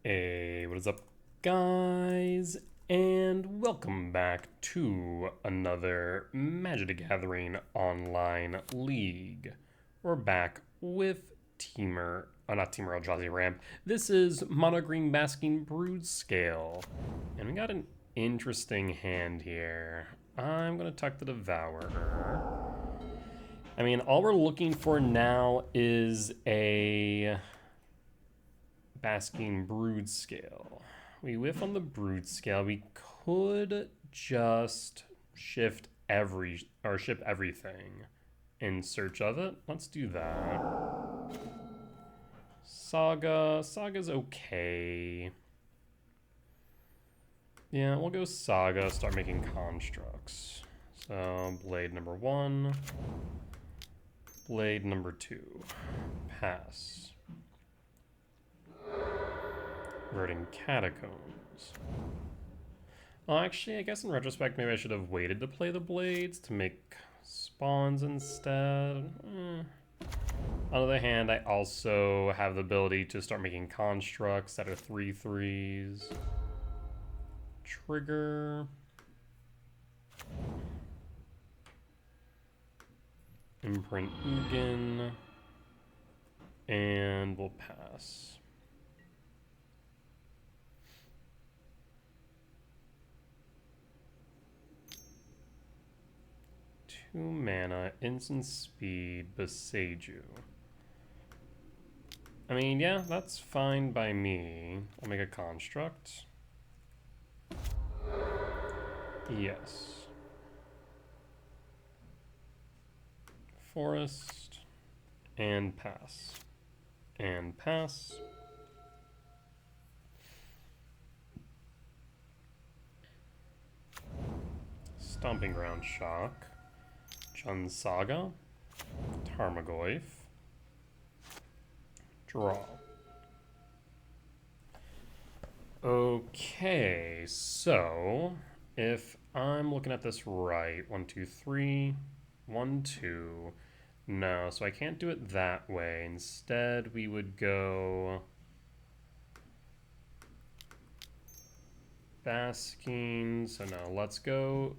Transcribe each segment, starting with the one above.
Hey, what is up, guys? And welcome back to another Magic the Gathering online league. We're back with not Teamer Eldrazi Ramp. This is Mono Green Basking Broodscale. And we got an interesting hand here. I'm going to tuck the Devourer. I mean, all we're looking for now is a Basking Broodscale. We whiff on the Broodscale. We could just ship everything in search of it. Let's do that. Saga's okay. Yeah, we'll go Saga, start making constructs. So, blade number 1, blade number 2, pass. Verdant Catacombs. Well, actually, I guess in retrospect, maybe I should have waited to play the blades to make spawns instead. On the other hand, I also have the ability to start making constructs that are 3/3s. Trigger. Imprint Ugin. And we'll pass. 2 mana, instant speed, Beseiju. I mean, yeah, that's fine by me. I'll make a construct. Yes. Forest. And pass. And pass. Stomping Ground Shock. Jund Saga. Tarmogoyf. Draw. Okay, so if I'm looking at this right, 1, 2, 3, 1, 2. No, so I can't do it that way. Instead, we would go Basking. So no, let's go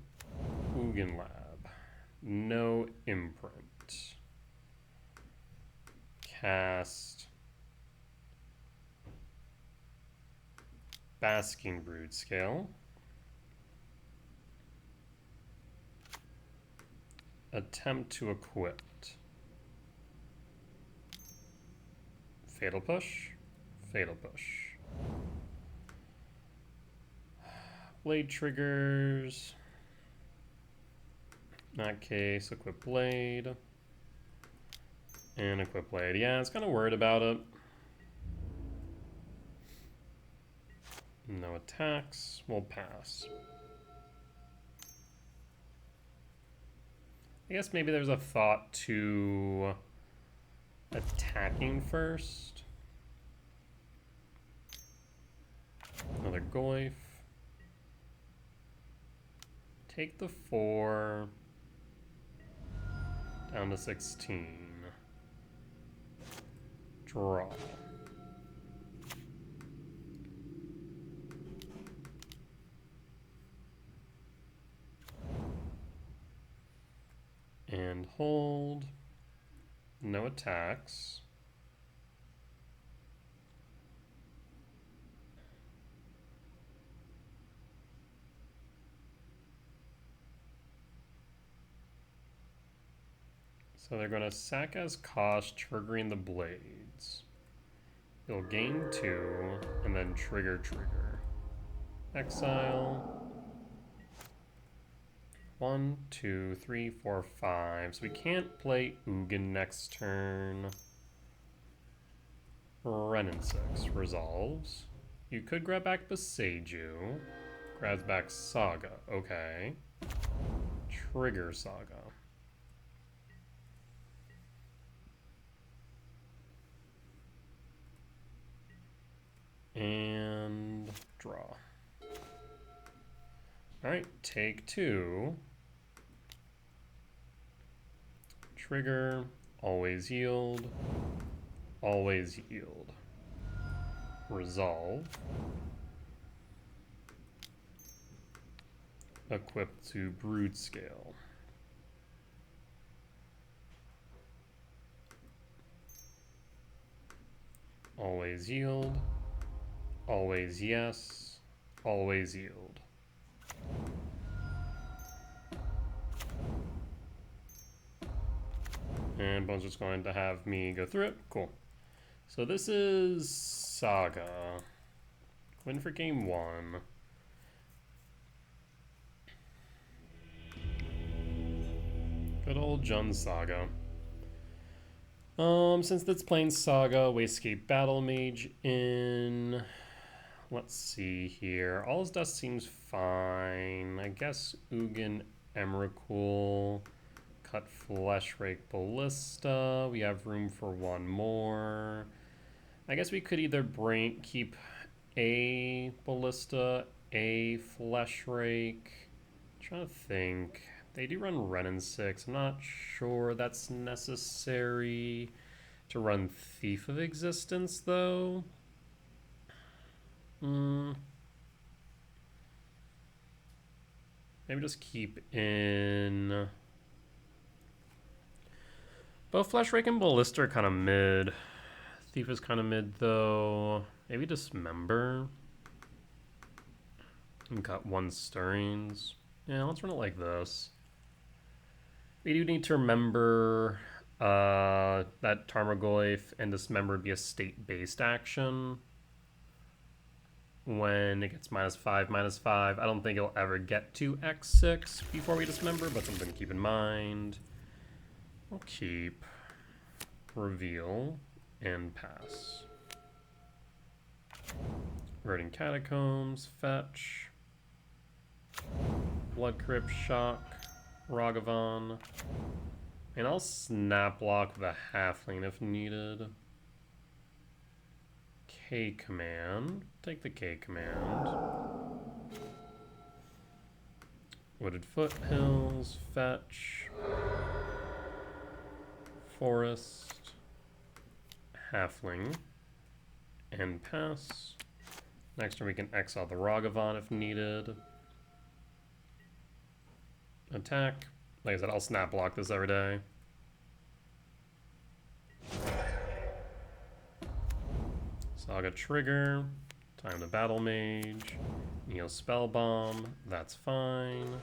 Ugin Lab. No imprint. Cast Basking Broodscale. Attempt to equip. Fatal Push. Fatal Push. Blade triggers. In that case, equip Blade. And equip Blade. Yeah, I was kind of worried about it. No attacks. We'll pass. I guess maybe there's a thought to attacking first. Another Goyf. Take the 4. Down to 16. Draw. And hold. No attacks. So they're going to sack as cost, triggering the blades. You'll gain 2, and then trigger. Exile. 1, 2, 3, 4, 5. So we can't play Ugin next turn. Renin 6 resolves. You could grab back Beseiju. Grabs back Saga. Okay. Trigger Saga. And draw. Alright, take 2. Trigger, always yield, always yield. Resolve. Equip to Broodscale. Always yield. Always yes. Always yield. And Bone's just going to have me go through it. Cool. So this is Saga. Win for game 1. Good old Jun Saga. Since it's playing Saga, Wastecape Battle Mage in. Let's see here. All's Dust seems fine. I guess Ugin Emrakul. Cut Fleshrake Ballista. We have room for one more. I guess we could either keep a Ballista, a Fleshrake. I'm trying to think. They do run Ren and 6. I'm not sure that's necessary to run Thief of Existence, though. Maybe just keep in. Both Fleshrake and Ballista are kind of mid. Thief is kind of mid, though. Maybe Dismember. And got 1 Stirrings. Yeah, let's run it like this. We do need to remember that Tarmogoyf and Dismember would be a state-based action. When it gets -5/-5. I don't think it'll ever get to X6 before we Dismember, but something to keep in mind. We'll keep Reveal and Pass. Verdant Catacombs, Fetch. Blood Crypt, Shock. Ragavan. And I'll Snap Block with a Halfling if needed. K command. Take the K command. Wooded Foothills, Fetch. Forest. Halfling. And Pass. Next turn we can exile the Ragavan if needed. Attack. Like I said, I'll Snap Block this every day. Saga trigger. Time to Battle Mage. Neo Spellbomb. That's fine.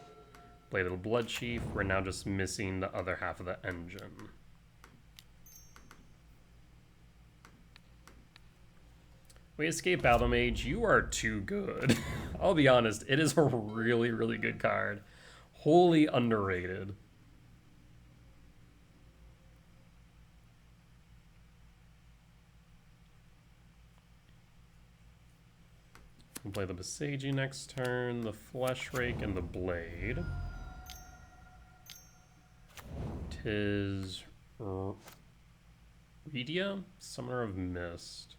Bladed Bloodchief. We're now just missing the other half of the engine. Wastecape Battle Mage, you are too good. I'll be honest, it is a really, really good card. Wholly underrated. We'll play the Besagi next turn, the Fleshrake, and the Blade. Tis Redia, Summoner of Mist.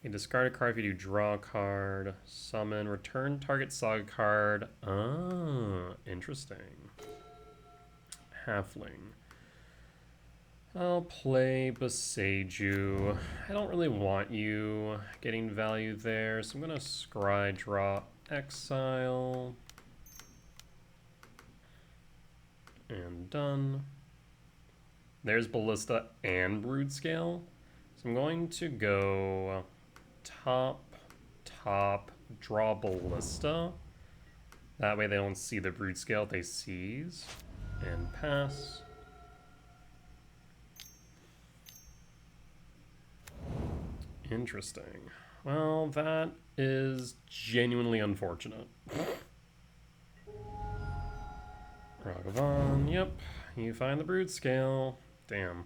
You discard a card if you do draw a card. Summon, return target Saga card. Ah, interesting. Halfling. I'll play Besagi. I don't really want you getting value there, so I'm going to scry, draw, exile. And done. There's Ballista and Broodscale. So I'm going to go top, draw Ballista. That way they don't see the Broodscale, they seize. And pass. Interesting. Well, that is genuinely unfortunate. Ragavan, yep. You find the Broodscale. Damn.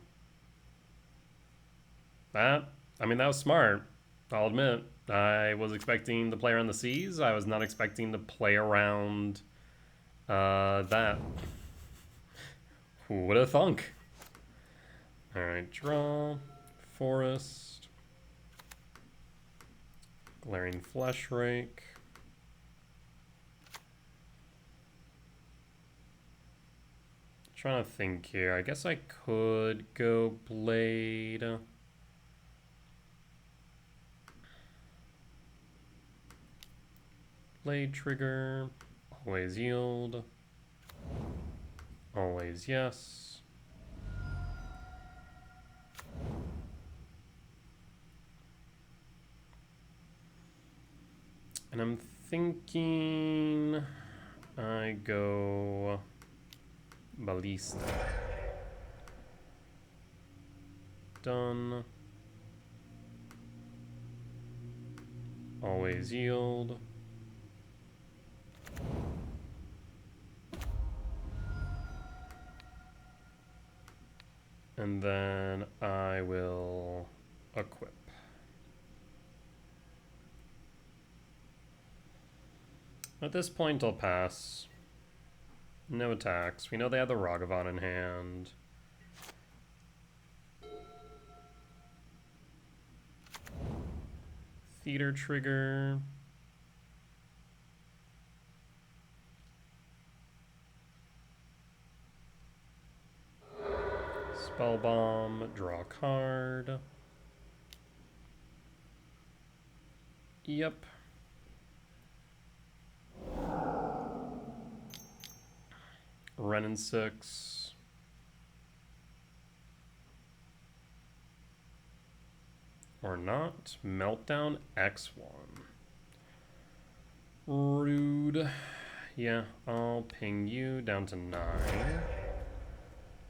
That was smart. I'll admit. I was expecting to play around the seas. I was not expecting to play around that. Who would have thunk? Alright, draw. Forest. Glaring Fleshrake. Trying to think here. I guess I could go Blade. Blade trigger. Always yield. Always yes. And I'm thinking I go Ballista. Done. Always yield. And then I will equip. At this point, I'll pass. No attacks. We know they have the Ragavan in hand. Theater trigger. Spell bomb. Draw a card. Yep. Renin 6. Or not. Meltdown X1. Rude. Yeah, I'll ping you down to 9.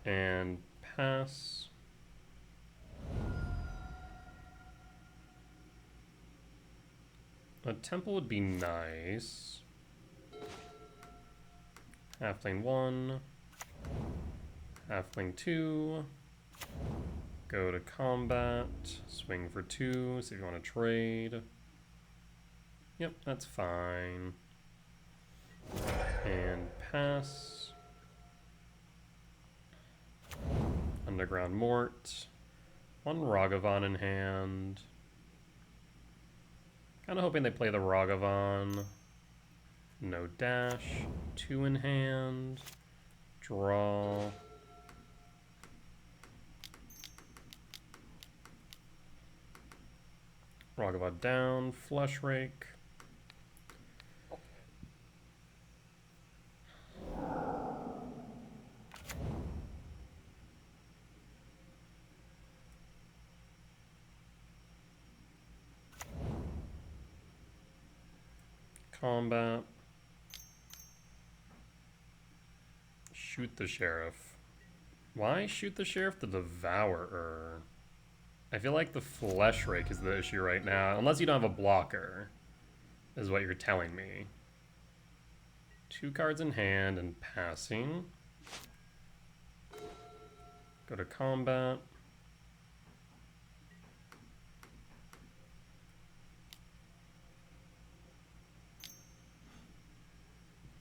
And pass. A temple would be nice. Halfling 1. Halfling 2. Go to combat. Swing for 2. See if you want to trade. Yep, that's fine. And pass. Underground Mort. 1 Ragavan in hand. Kind of hoping they play the Ragavan. No dash. 2 in hand. Draw. Ragavan down. Flush Rake. Combat. Shoot the Sheriff. Why shoot the Sheriff? The Devourer. I feel like the Flesh Rake is the issue right now, unless you don't have a blocker, is what you're telling me. 2 cards in hand and passing. Go to combat.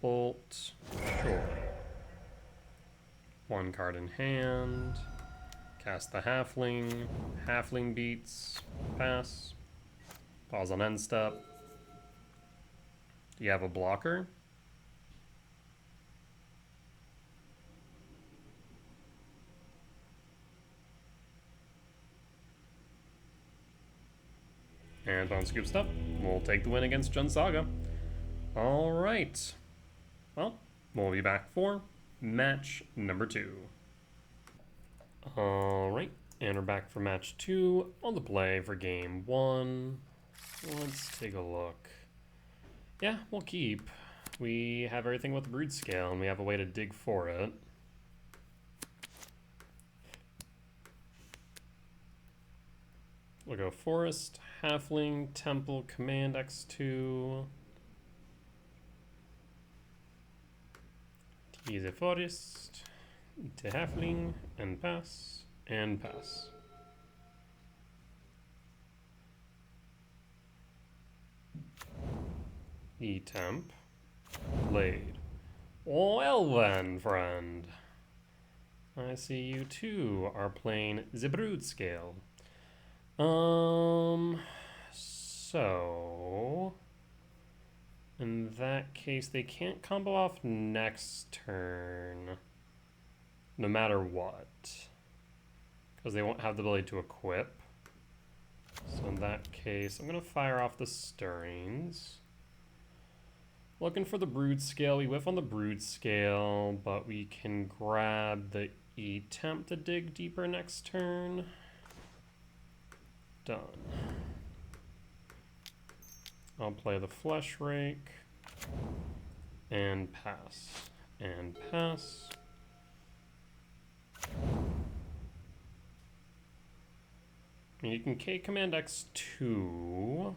Bolt. Sure. 1 card in hand. Cast the Halfling. Halfling beats. Pass. Pause on end step. Do you have a blocker? And Bone Scooped up. We'll take the win against Saga. Alright. Well, we'll be back for match number 2. Alright, and we're back for match 2 on the play for game 1. Let's take a look. Yeah, we'll keep. We have everything with the Broodscale, and we have a way to dig for it. We'll go Forest, Halfling, Temple, Command X2. Use a Forest, to Halfling, and pass, and pass. E-Temp, Blade. Well then, friend. I see you two are playing the Broodscale. So in that case, they can't combo off next turn, no matter what, because they won't have the ability to equip. So in that case, I'm gonna fire off the Stirrings. Looking for the brood scale. We whiff on the brood scale, but we can grab the attempt to dig deeper next turn. Done. I'll play the flesh rake and pass and pass. And you can K command X2.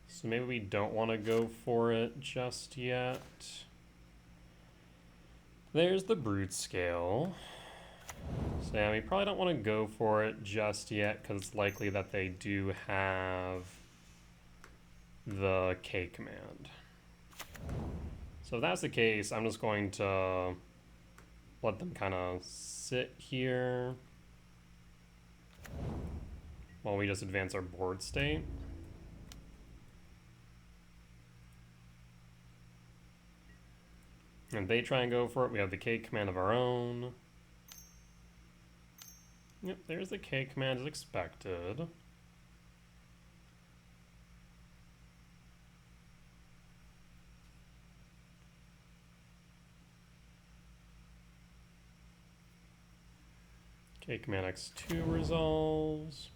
So maybe we don't want to go for it just yet. There's the brood scale. So yeah, we probably don't want to go for it just yet because it's likely that they do have the K command. So if that's the case, I'm just going to let them kind of sit here while we just advance our board state. And they try and go for it. We have the K command of our own. Yep, there's the K command as expected. K command X2 resolves.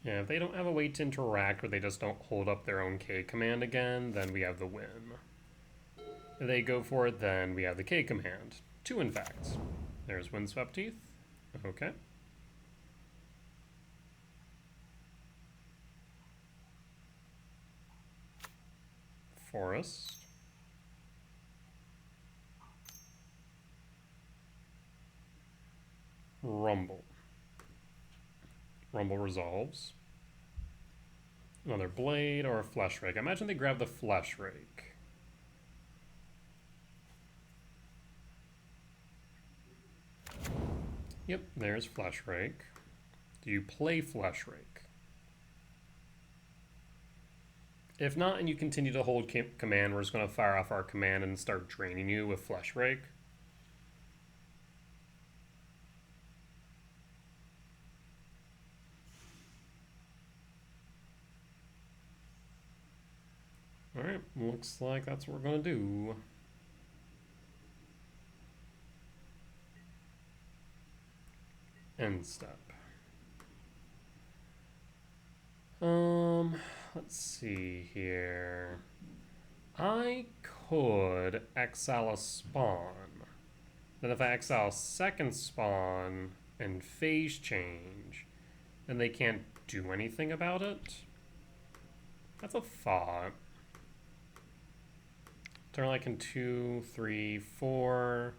Yeah, if they don't have a way to interact or they just don't hold up their own K command again, then we have the win. If they go for it, then we have the K command. 2 in fact. There's Windswept Teeth. Okay. Forest. Rumble. Rumble resolves. Another blade or a flesh rake. I imagine they grab the flesh rake. Yep, there's flesh rake. Do you play flesh rake? If not, and you continue to hold command, we're just going to fire off our command and start draining you with flesh rake. Alright, looks like that's what we're going to do. End step. Let's see here. I could exile a spawn. Then if I exile a second spawn and phase change, then they can't do anything about it. That's a thought. Turn like in 2, 3, 4.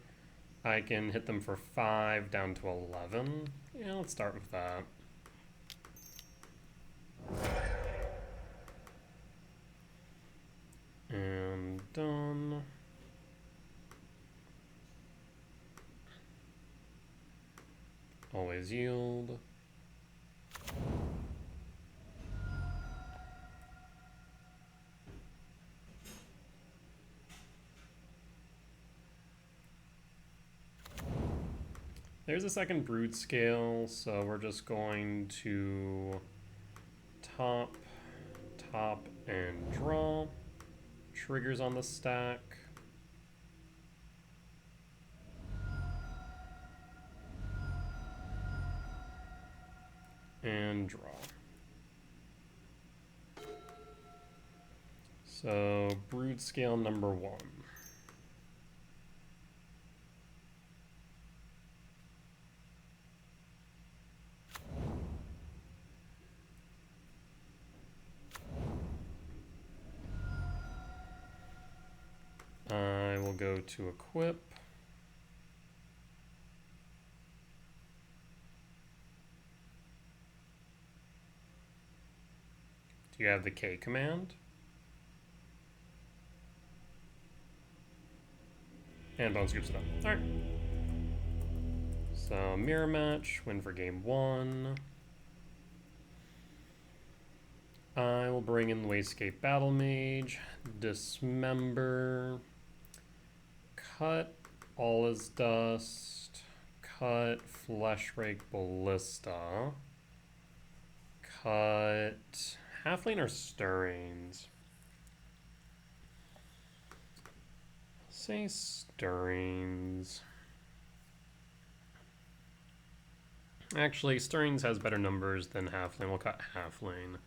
I can hit them for 5 down to 11. Yeah, let's start with that. And done. Always yield. There's a second brood scale, so we're just going to top, and draw. Triggers on the stack. And draw. So, brood scale number 1. I will go to equip. Do you have the K command? And Bone scoops it up. Alright. So, mirror match, win for game 1. I will bring in the Wastegate Battle Mage, Dismember, cut All Is Dust, cut Fleshrake Ballista, cut Halfling or Stirrings. Say Stirrings. Actually, Stirrings has better numbers than Halfling. We'll cut Halfling.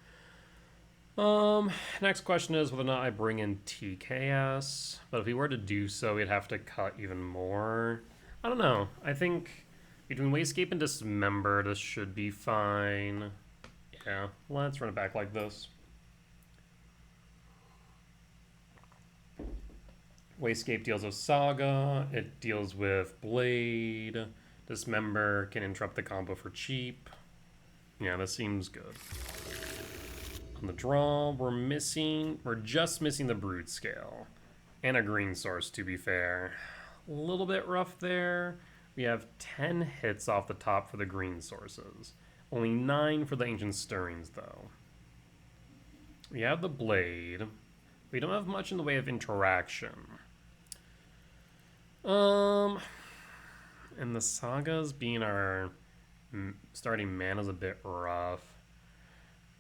Next question is whether or not I bring in TKS. But if we were to do so, we'd have to cut even more. I don't know. I think between Wastegate and Dismember, this should be fine. Yeah, let's run it back like this. Wastegate deals with Saga. It deals with Blade. Dismember can interrupt the combo for cheap. Yeah, this seems good. On the draw, we're just missing the Broodscale. And a green source, to be fair. A little bit rough there. We have 10 hits off the top for the green sources. Only 9 for the Ancient Stirrings, though. We have the Blade. We don't have much in the way of interaction. And the Sagas being our starting mana is a bit rough.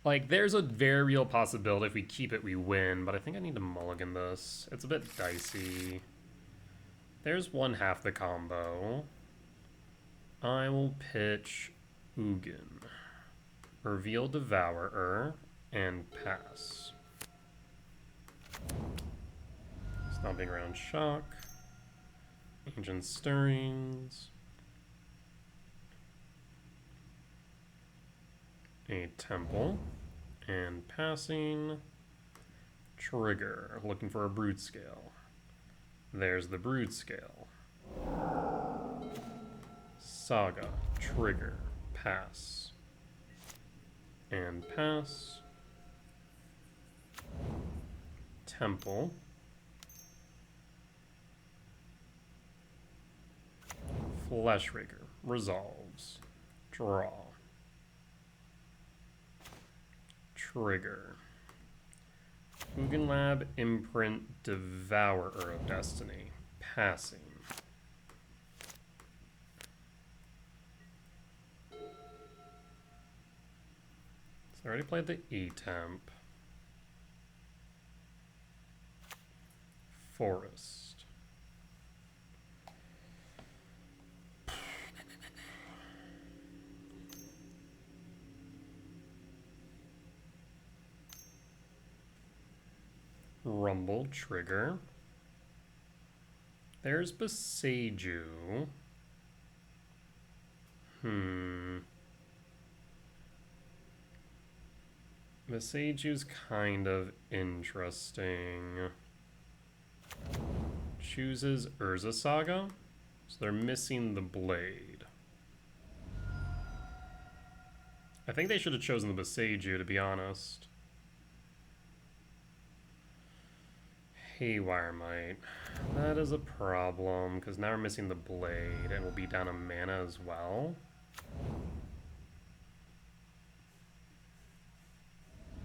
Like, there's a very real possibility if we keep it, we win, but I think I need to mulligan this. It's a bit dicey. There's one half the combo. I will pitch Ugin, reveal Devourer, and pass. Stomping Ground Shock, Ancient Stirrings, a Temple, and passing. Trigger, looking for a Broodscale. There's the Broodscale. Saga, trigger, pass, and pass. Temple. Fleshraker, resolves. Draw. Trigger. Ugin Lab, imprint, Devourer of Destiny. Passing. So I already played the E-Temp. Forest. Rumble, trigger. There's Beseiju. Beseiju's kind of interesting. Chooses Urza Saga, so they're missing the Blade. I think they should have chosen the Beseiju, to be honest. Haywire Might. That is a problem, because now we're missing the Blade, and we'll be down a mana as well.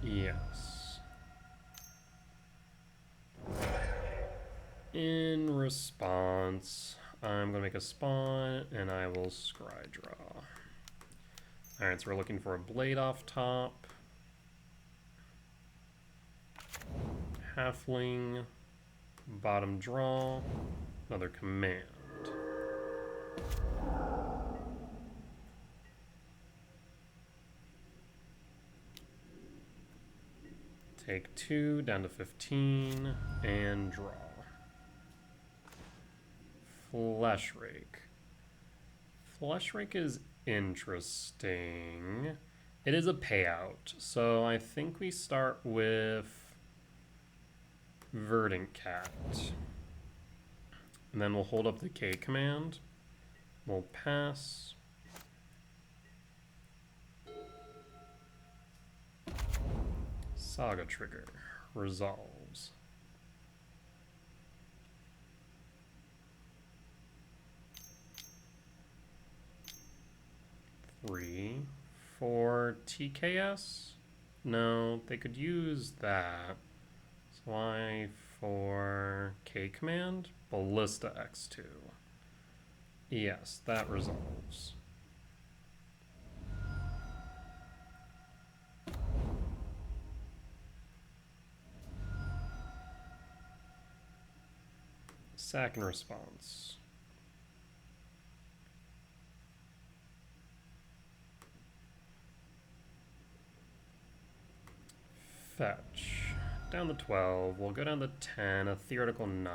Yes. In response, I'm going to make a spawn, and I will scry draw. Alright, so we're looking for a Blade off top. Halfling. Bottom draw. Another command. Take 2, down to 15, and draw. Fleshrake. Fleshrake is interesting. It is a payout, so I think we start with Verdant Cat. And then we'll hold up the K command. We'll pass. Saga trigger. Resolves. Three, 4 TKS. No, they could use that. So Y for K command, Ballista X2. Yes, that resolves. Second response. Fetch. Down to 12. We'll go down to 10, a theoretical 9.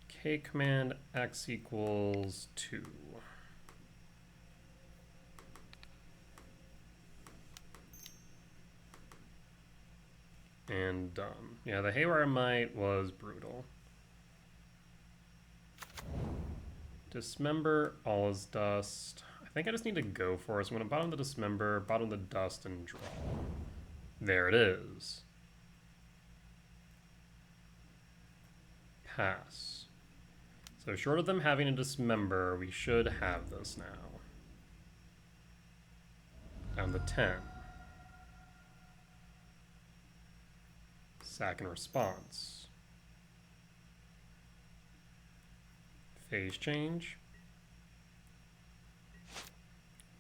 K command X equals 2. And done. Yeah, the Haywire Might was brutal. Dismember, all is dust. I think I just need to go for it. So I'm going to bottom the Dismember, bottom the dust, and draw. There it is. Pass. So short of them having a Dismember, we should have this now. Down to 10. Sack and response. Phase change.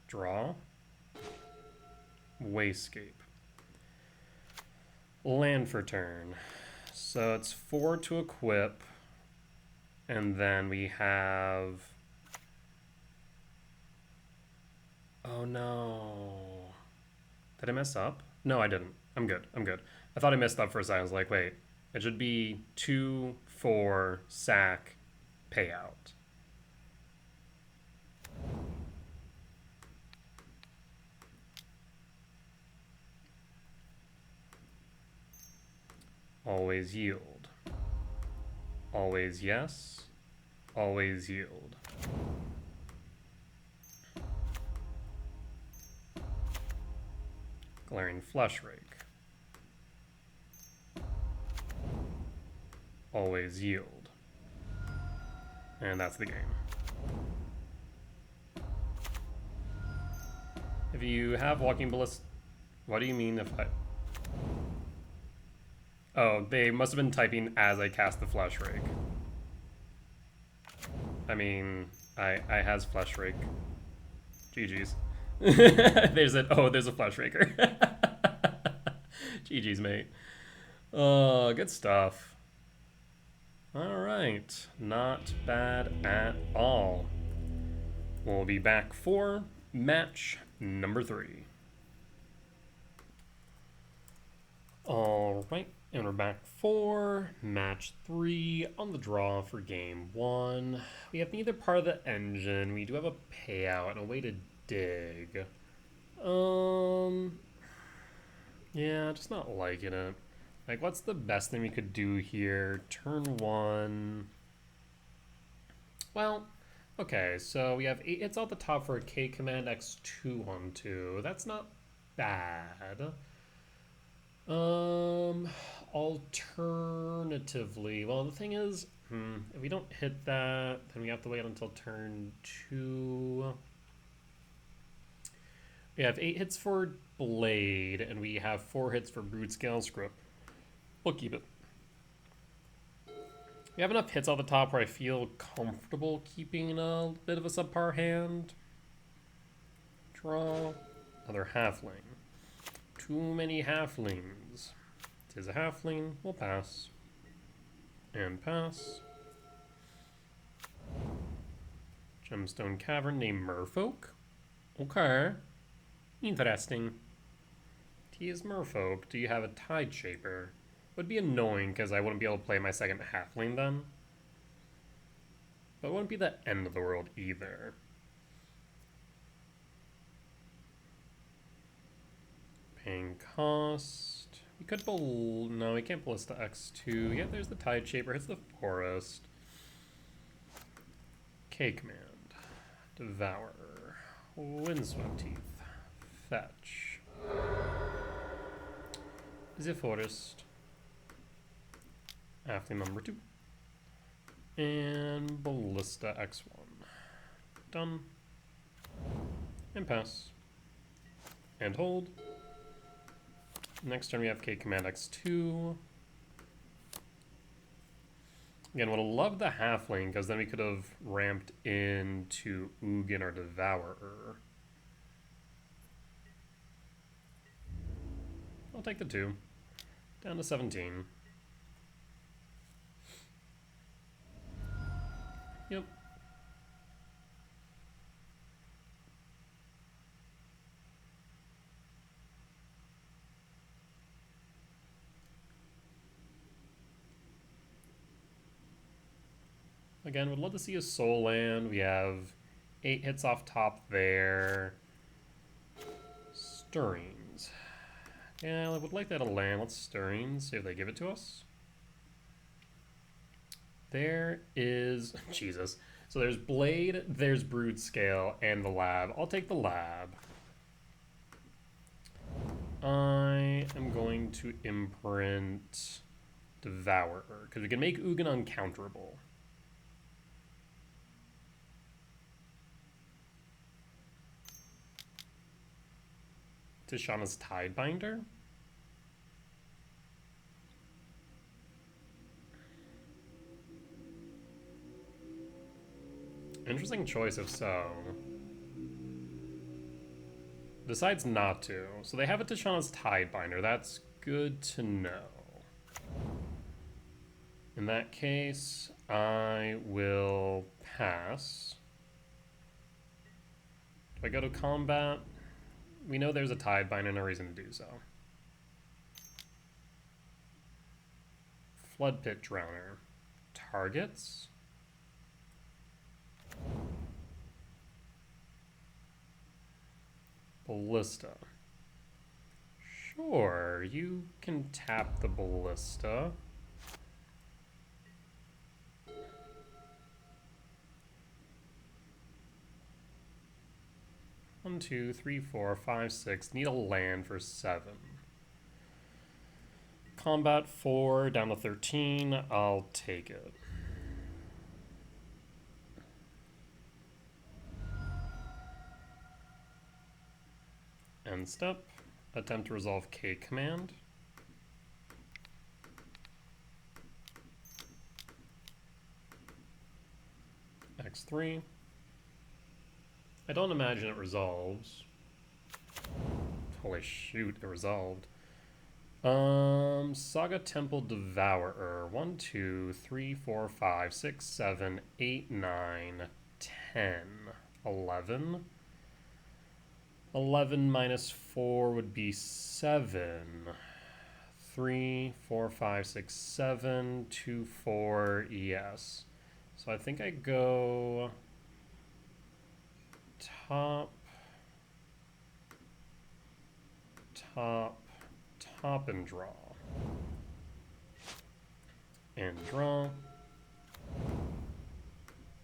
Draw. Wayscape. Land for turn. So it's 4 to equip. And then we have... Oh no. Did I mess up? No, I didn't. I'm good. I'm good. I thought I messed up for a second. I was like, wait. It should be 2, 4, sack, payout. Always yield. Always yes. Always yield. Glaring Flush Rake. Always yield. And that's the game. If you have Walking Ballista... What do you mean if I... Oh, they must have been typing as I cast the Flush Rake. I mean, I has Flush Rake. GG's. There's a Flush Raker. GG's, mate. Oh, good stuff. Alright, not bad at all. We'll be back for match number 3. Alright, and we're back for match 3 on the draw for game 1. We have neither part of the engine. We do have a payout and a way to dig. Yeah, just not liking it. Like, what's the best thing we could do here? Turn 1. Well, okay, so we have 8 hits off the top for a K command X2 on 2. That's not bad. Alternatively, well, the thing is, if we don't hit that, then we have to wait until turn 2. We have 8 hits for Blade, and we have 4 hits for Broodscale Script. We'll keep it. We have enough hits off the top where I feel comfortable keeping a bit of a subpar hand. Draw. Another halfling. Too many halflings. Tis a halfling. We'll pass. And pass. Gemstone Cavern named Mefolk. Okay. Interesting. Tis Mefolk. Do you have a Tide Shaper? Would be annoying because I wouldn't be able to play my second halfling then. But it wouldn't be the end of the world either. Paying cost. We could no, we can't Ballista X2. Yeah, there's the Tide Shaper. Hits the forest. K command. Devour. Windswept Teeth. Fetch. The forest. Halfling number 2. And Ballista X1. Done. And pass. And hold. Next turn we have K command X2. Again, would have loved the halfling, because then we could have ramped into Ugin or Devourer. I'll take the 2. Down to 17. Yep. Again, would love to see a soul land. We have 8 hits off top there. Stirrings. Yeah, I would like that to land. Let's Stirrings, see if they give it to us. There is... Jesus. So there's Blade, there's Broodscale, and the Lab. I'll take the Lab. I am going to imprint Devourer, because we can make Ugin uncounterable. Tishana's Tidebinder. Interesting choice if so. Decides not to. So they have a Tishana's Tidebinder. That's good to know. In that case, I will pass. Do I go to combat? We know there's a Tidebinder, no reason to do so. Flood Pit Drowner. Targets? Ballista. Sure, you can tap the Ballista. One, two, three, four, five, six. Need a land for 7. Combat 4, down to 13. I'll take it. End step. Attempt to resolve K command. X3. I don't imagine it resolves. Holy shoot, it resolved. Saga Temple Devourer. 1, 2, 3, 4, 5, 6, 7, 8, 9, 10, 11. 11 minus 4 would be 7. 3, 4, 5, 6, 7, 2, 4, yes. So I think I go top, and draw. And draw.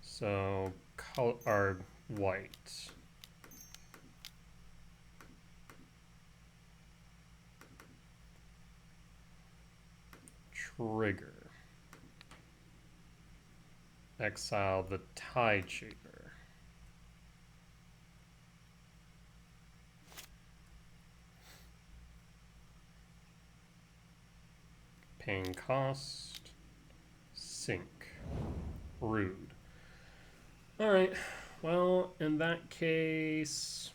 So color are white. Trigger. Exile the Tide Shaper. Paying cost. Sink. Rude. Alright, well, in that case,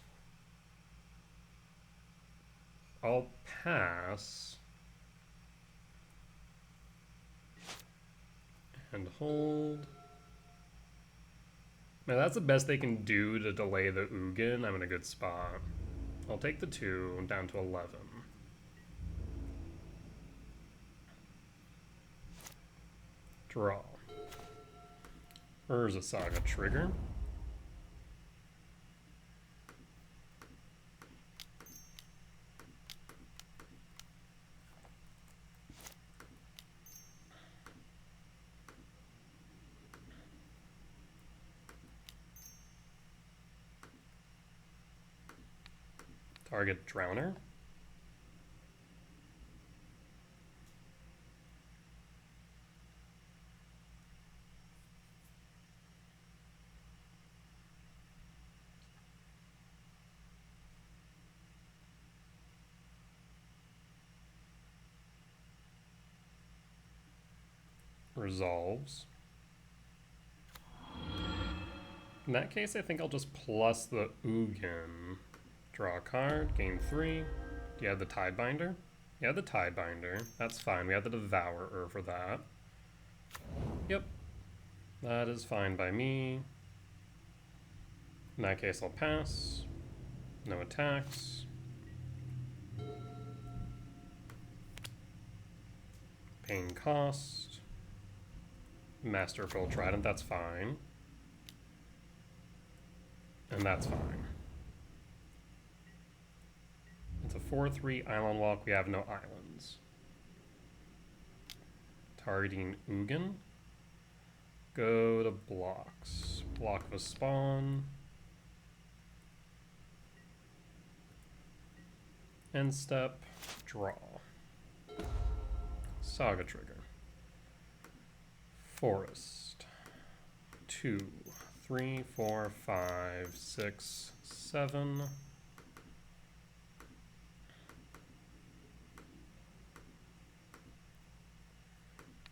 I'll pass. And hold. Now that's the best they can do to delay the Ugin. I'm in a good spot. I'll take the 2 down to 11. Draw. Urza Saga trigger. Target Drowner. resolves. In that case, I think I'll just plus the Ugin. Draw a card, gain 3. Do you have the Tidebinder? Yeah, the Tidebinder. That's fine. We have the Devourer for that. Yep. That is fine by me. In that case, I'll pass. No attacks. Paying cost. Masterful Trident, that's fine. And that's fine. It's a 4/3 island walk. We have no islands. Targeting Ugin. Go to blocks. Block of a spawn. End step. Draw. Saga trigger. Forest. 2, 3, 4, 5, 6, 7.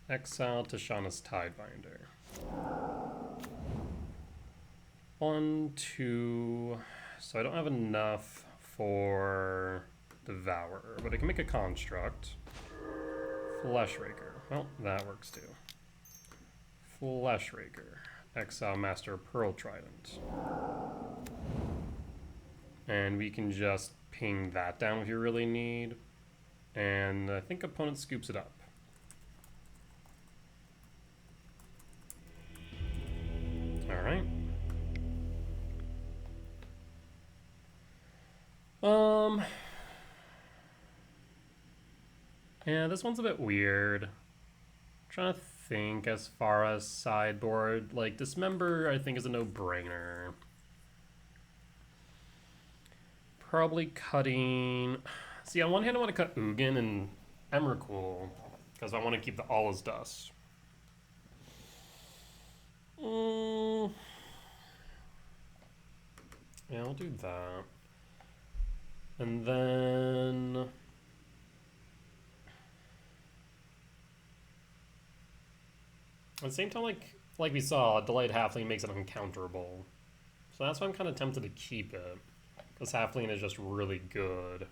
Exile Tishana's Tidebinder. 1, 2. So I don't have enough for Devourer, but I can make a construct. Fleshraker. Well, that works too. Fleshraker. Exile Master Pearl Trident. And we can just ping that down if you really need. And I think opponent scoops it up. Alright. Yeah, this one's a bit weird. I'm trying to think as far as sideboard. Like, Dismember, I think, is a no-brainer. Probably cutting... See, on one hand, I want to cut Ugin and Emrakul, because I want to keep the All is Dust. Yeah, I'll do that. And then... At the same time, like we saw, Delayed Halfling makes it uncounterable. So that's why I'm kind of tempted to keep it. Because Halfling is just really good.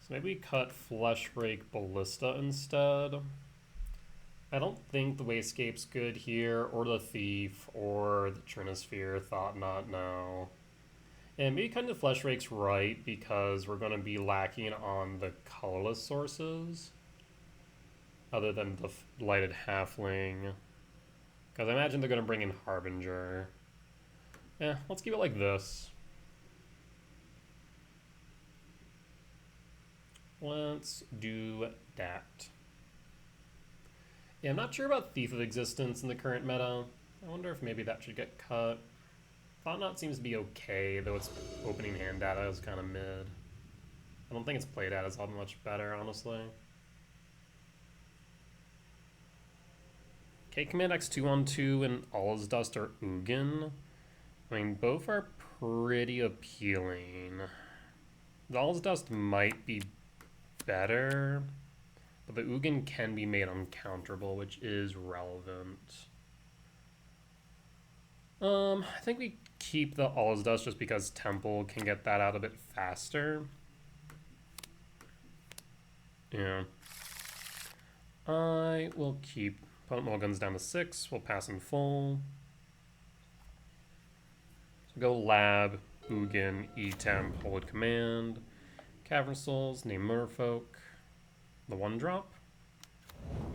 So maybe we cut Fleshrake Ballista instead. I don't think the Wastecape's good here, or the Thief, or the Trinisphere, Thought Not, no. And maybe cutting the Fleshrake's right, because we're going to be lacking on the colorless sources. Other than the Lighted Halfling. Because I imagine they're going to bring in Harbinger. Yeah, let's keep it like this. Let's do that. Yeah, I'm not sure about Thief of Existence in the current meta. I wonder if maybe that should get cut. Thought Not seems to be okay, though its opening hand data is kind of mid. I don't think its play data is all much better, honestly. Okay, Command X2 on 2 and All is Dust or Ugin. I mean, both are pretty appealing. The All is Dust might be better, but the Ugin can be made uncounterable, which is relevant. I think we keep the All is Dust just because Temple can get that out a bit faster. Yeah. I will keep opponent mulligans down to 6. We'll pass in full. So go Lab, Ugin, E-Temp, Hold Command, Cavern Souls, name Mefolk. The 1-drop?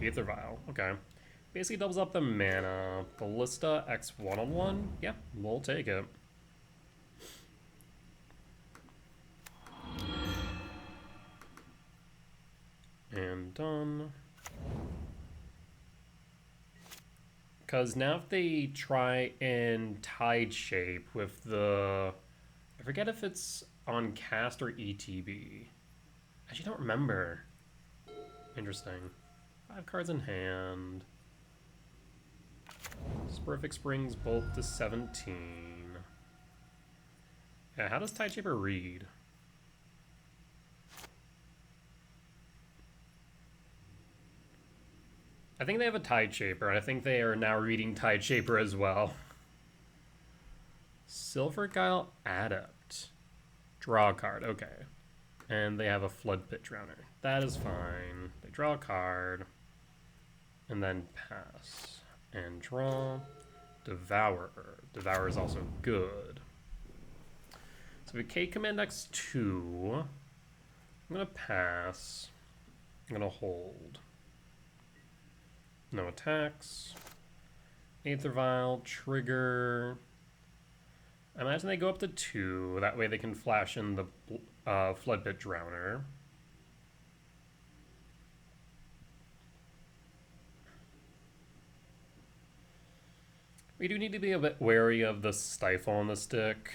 Aether Vial. Okay. Basically doubles up the mana. Ballista X 1/1. Yeah, we'll take it. And done. Because now if they try and Tide Shape with the... I forget if it's on cast or ETB. I actually don't remember. Interesting. 5 cards in hand. Spurific Springs both to 17. Yeah, how does Tide Shaper read? I think they have a Tide Shaper. I think they are now reading Tide Shaper as well. Silver Guile Adept. Draw a card, okay. And they have a Flood Pit Drowner. That is fine. They draw a card. And then pass. And draw. Devourer. Devourer is also good. So we K command X2. I'm gonna pass. I'm gonna hold. No attacks. Aether Vial, trigger. I imagine they go up to 2. That way they can flash in the Flood Pit Drowner. We do need to be a bit wary of the Stifle on the stick.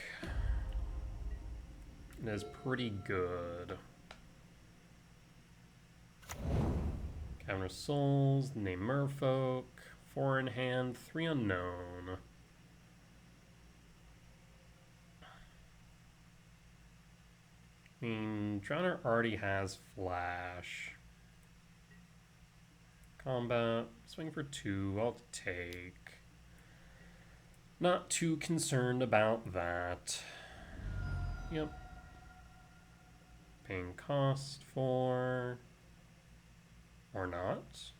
It is pretty good. Counter Souls, name Mefolk, 4 in hand, 3 unknown. I mean, Drowner already has Flash. Combat, swing for 2, I'll take. Not too concerned about that. Yep. Paying cost for... or not.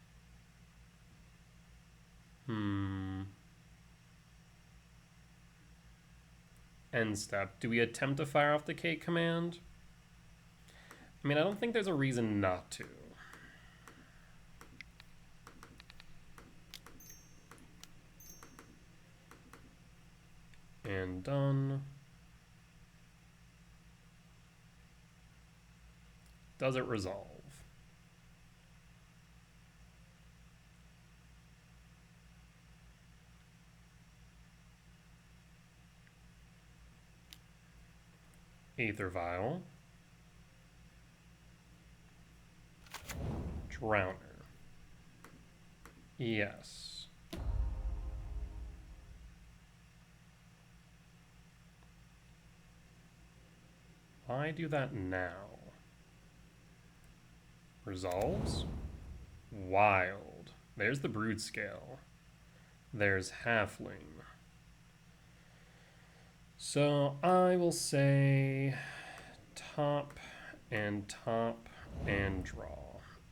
End step. Do we attempt to fire off the K command? I mean, I don't think there's a reason not to. And done. Does it resolve? Aether Vial. Drowner. Yes. Why do that now? Resolves? Wild. There's the Broodscale. There's Halfling. So I will say top and draw.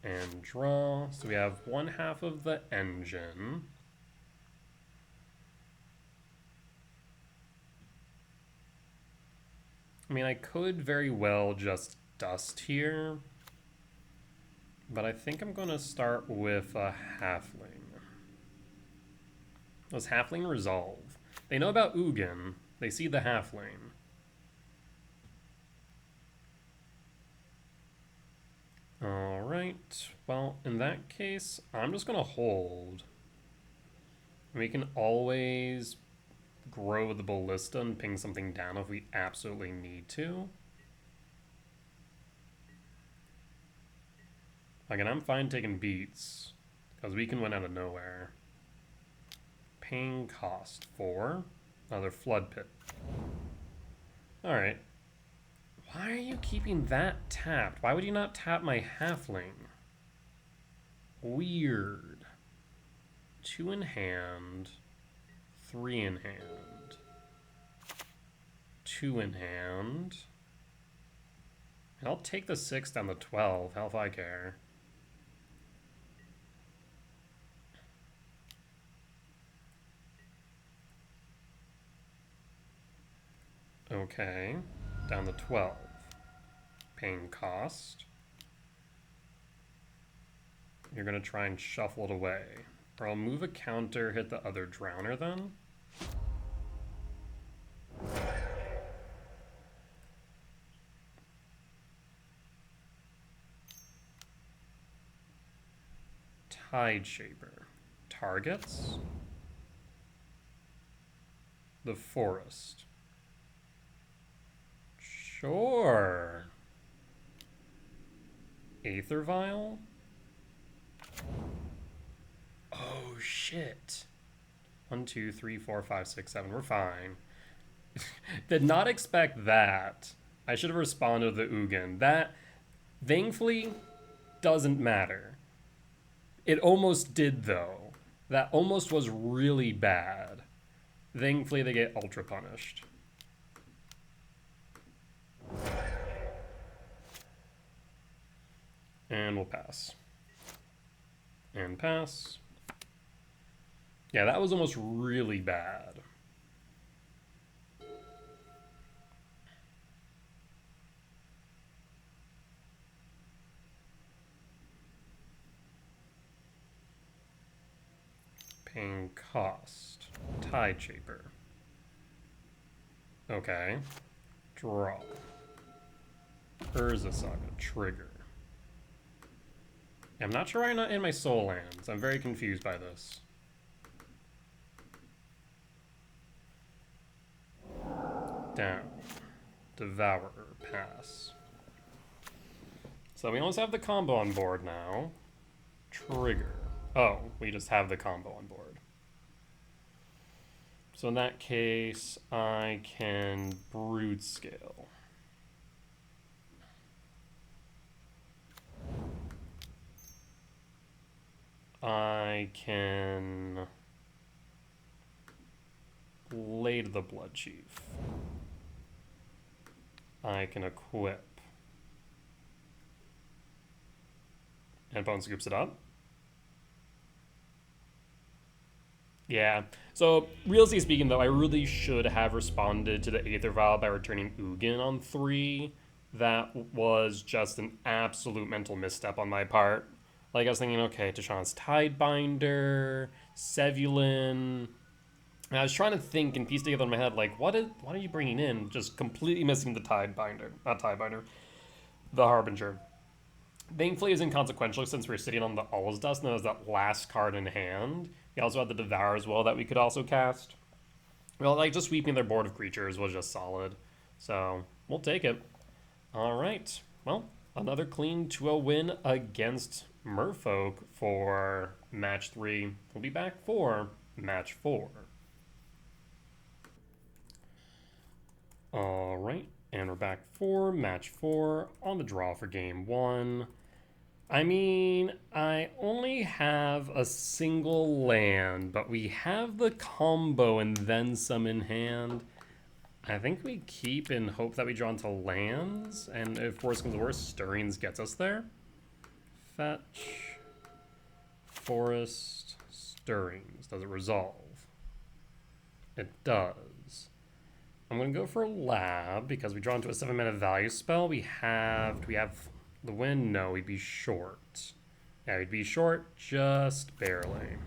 And draw. So we have 1/2 of the engine. I mean, I could very well just dust here, but I think I'm going to start with a Halfling. Does Halfling resolve? They know about Ugin. They see the Halfling. Alright, well, in that case, I'm just going to hold. We can always grow the Ballista and ping something down if we absolutely need to. Again, I'm fine taking beats, because we can win out of nowhere. Paying cost 4. Another Flood Pit. Alright. Why are you keeping that tapped? Why would you not tap my Halfling? Weird. 2 in hand. 3 in hand. 2 in hand. I'll take the 6 down to 12. Hell if I care. Okay. Down to 12. Paying cost. You're going to try and shuffle it away. Or I'll move a counter, hit the other Drowner then. Tide Shaper. Targets. The Forest. Sure. Aether Vial? Oh, shit. 1, 2, 3, 4, 5, 6, 7. We're fine. Did not expect that. I should have responded to the Ugin. That, thankfully, doesn't matter. It almost did, though. That almost was really bad. Thankfully, they get ultra punished. And we'll pass. And pass. Yeah, that was almost really bad. Paying cost. Tide Shaper. Okay. Draw. Urza Saga. Trigger. I'm not sure why I'm not in my soul lands. I'm very confused by this. Down. Devourer. Pass. So we almost have the combo on board now. Trigger. Oh, we just have the combo on board. So in that case, I can Broodscale. I can Blade the Blood Chief. I can equip. And opponent scoops it up. Yeah. So, realistically speaking, though, I really should have responded to the Aether Vial by returning Ugin on 3. That was just an absolute mental misstep on my part. Like, I was thinking, okay, Tashawn's Tidebinder, Sevulin. And I was trying to think and piece together in my head, like, what are you bringing in? Just completely missing the Tidebinder. Not Tidebinder. The Harbinger. Thankfully, it was inconsequential since we were sitting on the All's Dust and there was that last card in hand. We also had the Devour as well that we could also cast. Well, like, just sweeping their board of creatures was just solid. So, we'll take it. Alright. Well, another clean 2-0 win against Mefolk for match 3. We'll be back for match 4. Alright. And we're back for match 4 on the draw for game 1. I mean, I only have a single land, but we have the combo and then some in hand. I think we keep in hope that we draw into lands, and if worse comes to worse, Stirrings gets us there. Fetch, Forest, Stirrings. Does it resolve? It does. I'm going to go for Lab, because we draw into a 7-mana value spell. Do we have the win? No, we'd be short. Yeah, we'd be short just barely.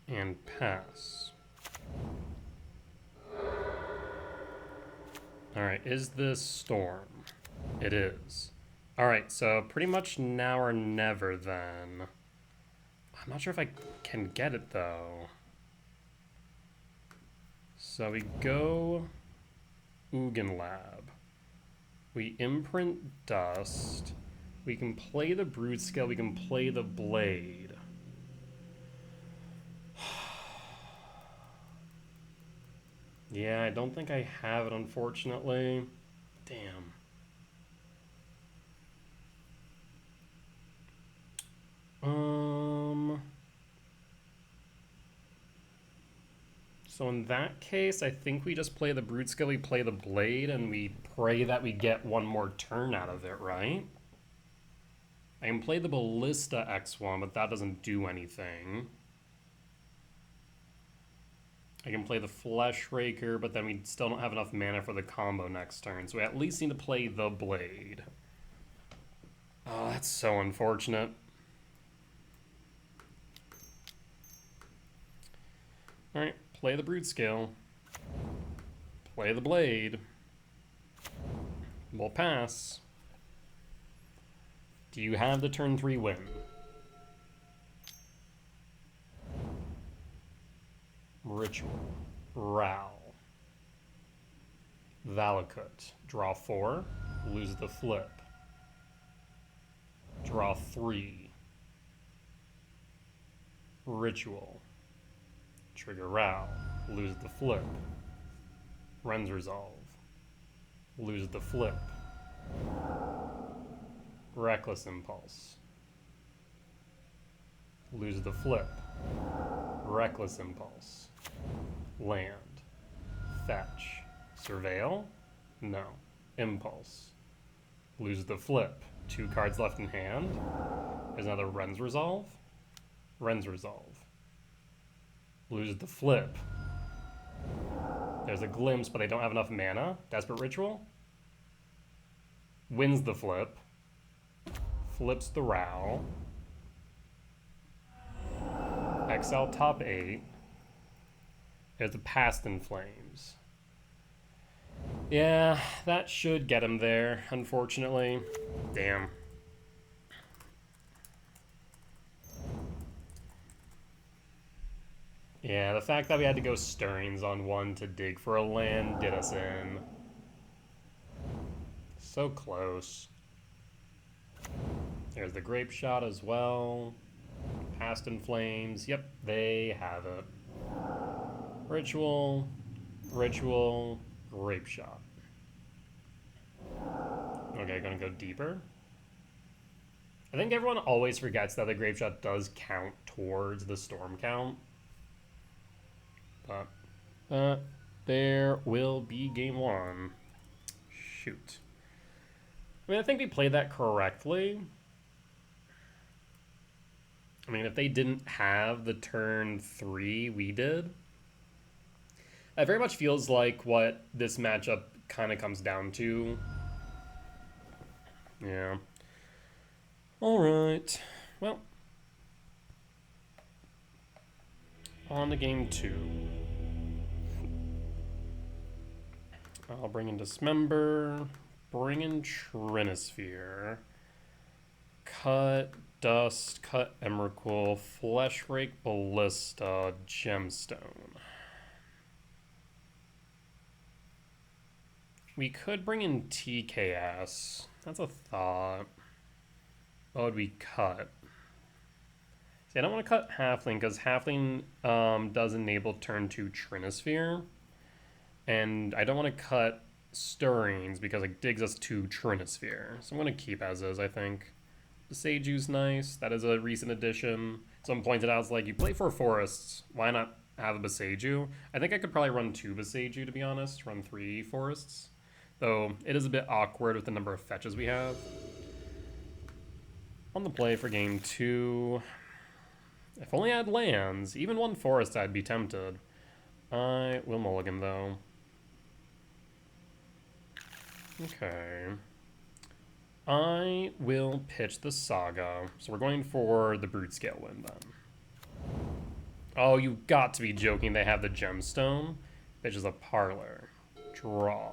And pass. Alright, is this Storm? It is. Alright, so pretty much now or never then. I'm not sure if I can get it though. So we go Ugin Lab. We imprint Dust. We can play the Broodscale. We can play the Blade. Yeah, I don't think I have it, unfortunately. Damn. So in that case, I think we just play the Broodscale, we play the Blade, and we pray that we get one more turn out of it, right? I can play the Ballista X1, but that doesn't do anything. I can play the Flesh Raker, but then we still don't have enough mana for the combo next turn, so we at least need to play the Blade. Oh, that's so unfortunate. Alright, play the Broodscale. Play the Blade. We'll pass. Do you have the turn 3 win? Ritual. Ral. Valakut. Draw 4. Lose the flip. Draw 3. Ritual. Trigger Ral. Lose the flip. Ren's Resolve. Lose the flip. Reckless Impulse. Lose the flip. Reckless Impulse. Land. Fetch. Surveil? No. Impulse. Lose the flip. 2 cards left in hand. There's another Ren's Resolve. Ren's Resolve. Lose the flip. There's a Glimpse, but they don't have enough mana. Desperate Ritual. Wins the flip. Flips the Row. Exile top 8. There's the Past in Flames. Yeah, that should get him there, unfortunately. Damn. Yeah, the fact that we had to go Stirrings on 1 to dig for a land did us in. So close. There's the Grape Shot as well. Past in Flames. Yep, they have it. Ritual, Ritual, Grape Shot. Okay, gonna go deeper. I think everyone always forgets that the Grape Shot does count towards the Storm count. But there will be game 1. Shoot. I mean, I think we played that correctly. I mean, if they didn't have the turn 3 we did, it very much feels like what this matchup kind of comes down to. Yeah. All right. Well, on to game 2. I'll bring in Dismember, bring in Trinisphere, cut Dust, cut Emrakul, Flesh Rake, Ballista, Gemstone. We could bring in TKS. That's a thought. What would we cut? See, I don't want to cut Halfling because Halfling does enable turn 2 Trinisphere. And I don't want to cut Stirrings because it digs us to Trinisphere. So I'm going to keep as is, I think. Besaju's nice. That is a recent addition. Someone pointed out, like, you play 4 forests. Why not have a Besaju? I think I could probably run 2 Besaju, to be honest. Run 3 forests. Though it is a bit awkward with the number of fetches we have. On the play for game 2. If only I had lands. Even 1 forest, I'd be tempted. I will mulligan, though. Okay. I will pitch the Saga. So we're going for the Broodscale win, then. Oh, you got to be joking. They have the Gemstone. Which is a Parlor. Draw.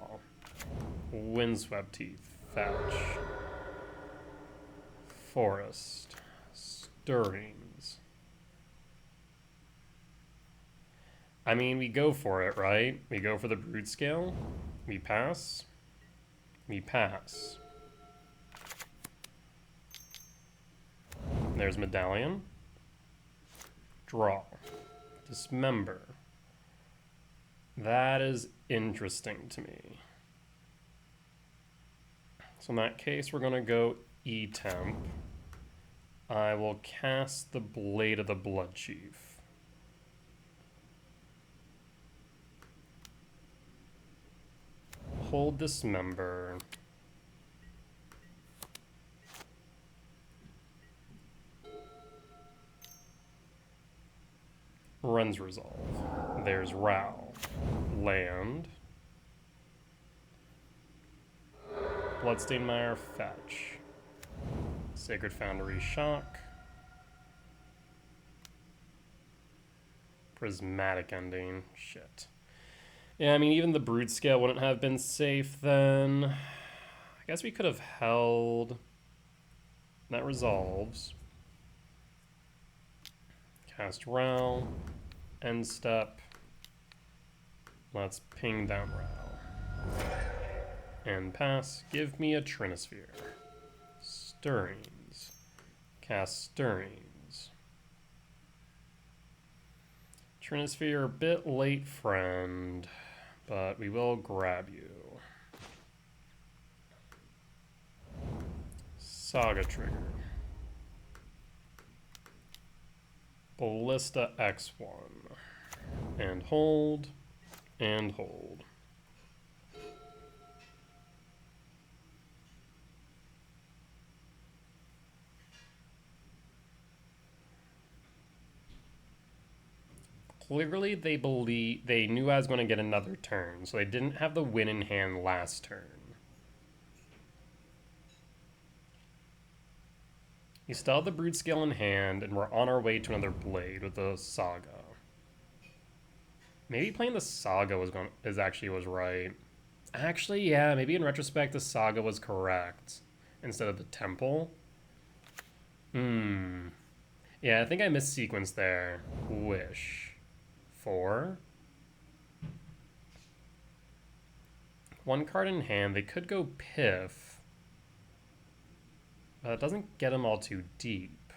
Windswept Teeth. Fetch. Forest. Stirrings. I mean, we go for it, right? We go for the Broodscale. We pass. We pass. There's Medallion. Draw. Dismember. That is interesting to me. So in that case, we're going to go E-Temp. I will cast the Blade of the Blood Chief. Hold Dismember. Ren's Resolve. There's Row. Land. Bloodstained Mire, fetch. Sacred Foundry, shock. Prismatic Ending, shit. Yeah, I mean, even the Broodscale wouldn't have been safe then. I guess we could have held. That resolves. Cast Row. End step. Let's ping down Row. And pass. Give me a Trinisphere. Stirrings. Cast Stirrings. Trinisphere, a bit late, friend. But we will grab you. Saga trigger. Ballista X1. And hold. And hold. Clearly they knew I was going to get another turn, so they didn't have the win in hand last turn. We still have the Broodscale in hand, and we're on our way to another blade with the Saga. Maybe playing the Saga was right. Actually, yeah, maybe in retrospect the Saga was correct instead of the Temple. Yeah, I think I missequenced there. Wish. 4. One card in hand. They could go Piff. But it doesn't get them all too deep.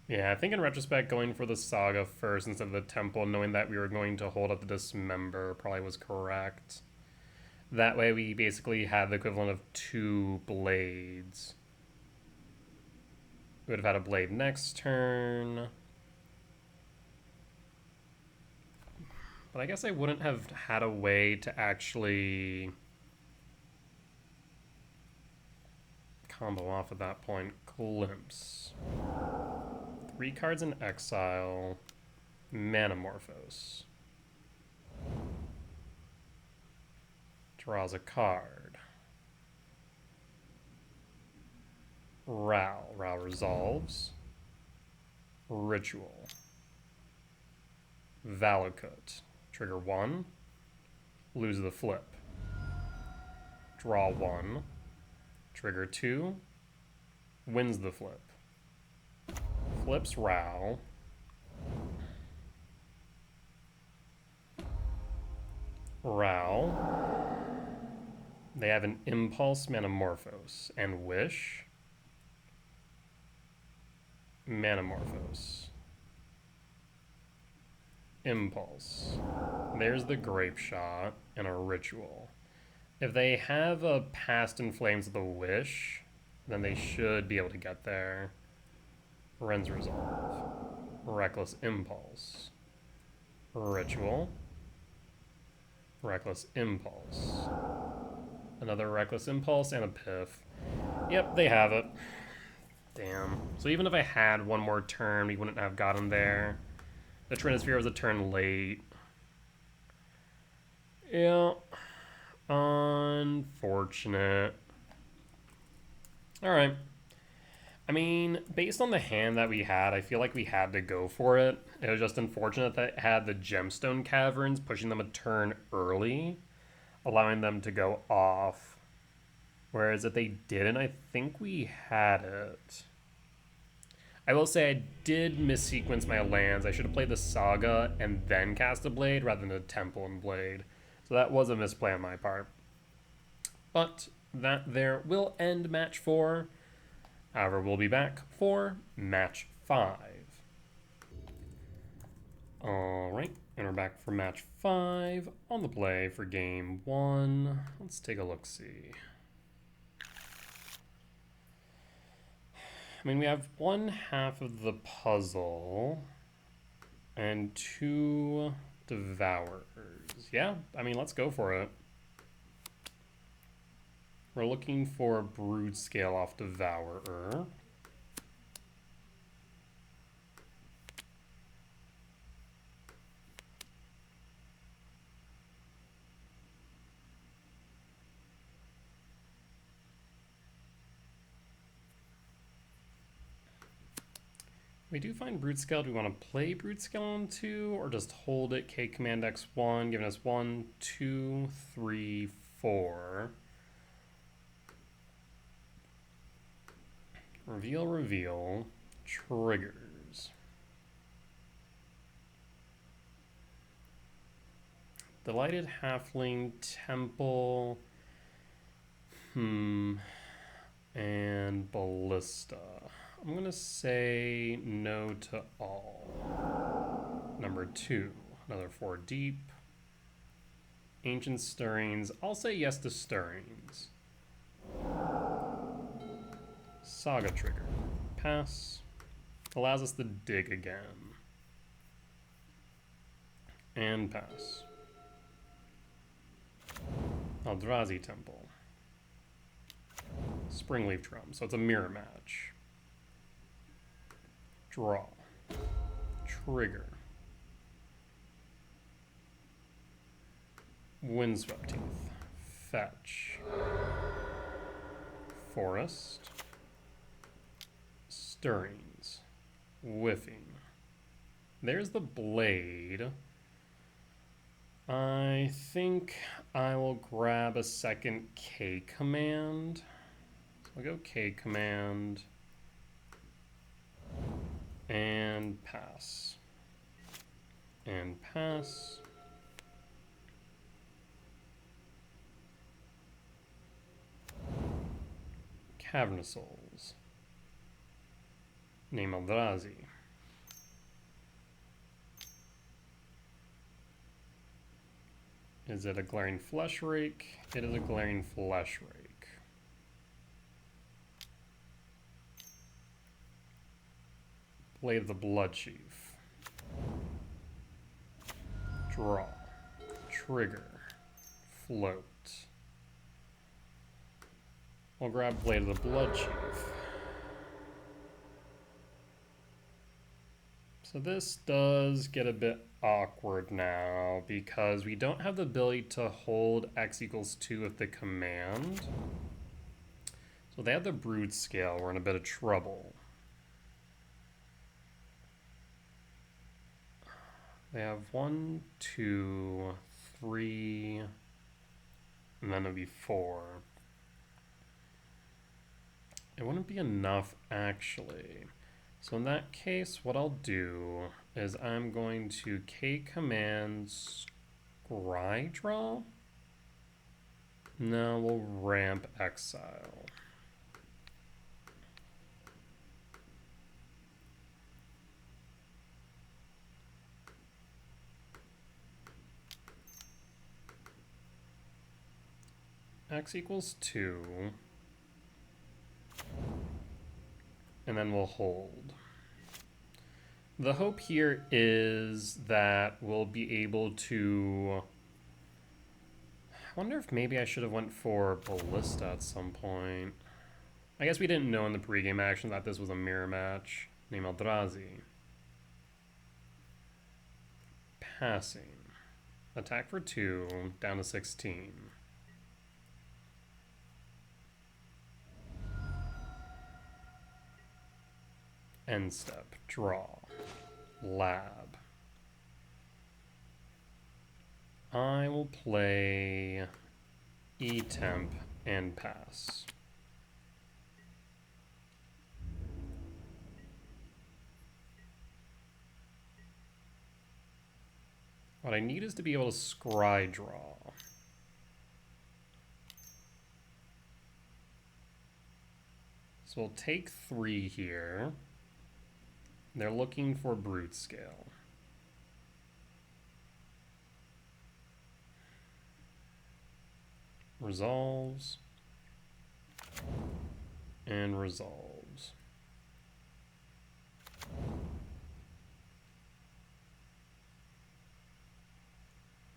Yeah, I think in retrospect, going for the Saga first instead of the Temple, knowing that we were going to hold up the Dismember, probably was correct. That way we basically had the equivalent of 2 blades. We would have had a blade next turn. But I guess I wouldn't have had a way to actually combo off at that point. Glimpse. 3 cards in exile. Manamorphose. Draws a card. Ral. Ral resolves. Ritual. Valakut. Trigger 1. Lose the flip. Draw 1. Trigger 2. Wins the flip. Flips Ral. Ral. They have an Impulse, Manamorphose, and Wish. Manamorphose. Impulse. There's the Grape Shot and a Ritual. If they have a Past in Flames with a Wish, then they should be able to get there. Ren's Resolve. Reckless Impulse. Ritual. Reckless Impulse. Another Reckless Impulse and a Piff. Yep, they have it. Damn. So even if I had one more turn, we wouldn't have gotten there. The Trinisphere was a turn late. Yeah. Unfortunate. Alright. I mean, based on the hand that we had, I feel like we had to go for it. It was just unfortunate that it had the Gemstone Caverns, pushing them a turn early, allowing them to go off. Whereas if they didn't, I think we had it. I will say I did missequence my lands. I should have played the Saga and then cast a Blade rather than a Temple and Blade. So that was a misplay on my part. But that there will end match 4. However, we'll be back for match 5. Alright, and we're back for match 5 on the play for game 1. Let's take a look-see. I mean, we have one half of the puzzle and 2 Devourers. Yeah, I mean, let's go for it. We're looking for Broodscale off Devourer. We do find Broodscale. Do we want to play Broodscale on 2 or just hold it? K Command X1, giving us 1, 2, 3, 4. Reveal, reveal, triggers. Delighted Halfling, Temple. And Ballista. I'm going to say no to all. Number 2, another 4 deep. Ancient Stirrings. I'll say yes to Stirrings. Saga trigger. Pass. Allows us to dig again. And pass. Eldrazi Temple. Springleaf Drum. So it's a mirror match. Draw. Trigger. Windswept Teeth. Fetch. Forest. Stirrings. Whiffing. There's the blade. I think I will grab a second K command. I'll go K command. And pass. And pass. Cavernous Souls. Name Eldrazi. Is it a Glaring Flesh Rake? It is a Glaring Flesh Rake. Blade of the Bloodchief. Draw. Trigger. Float. We'll grab Blade of the Bloodchief. So this does get a bit awkward now because we don't have the ability to hold x=2 with the command. So they have the Broodscale. We're in a bit of trouble. They have 1, 2, 3, and then it'd be 4. It wouldn't be enough, actually. So in that case, what I'll do is I'm going to K command Scry Draw. No, we'll ramp Exile. x=2. And then we'll hold. The hope here is that we'll be able to... I wonder if maybe I should have went for Ballista at some point. I guess we didn't know in the pregame action that this was a mirror match. Name Eldrazi. Passing. Attack for 2, down to 16. End step, draw, lab. I will play E-Temp and pass. What I need is to be able to scry draw. So we'll take 3 here. They're looking for Broodscale. Resolves. And resolves.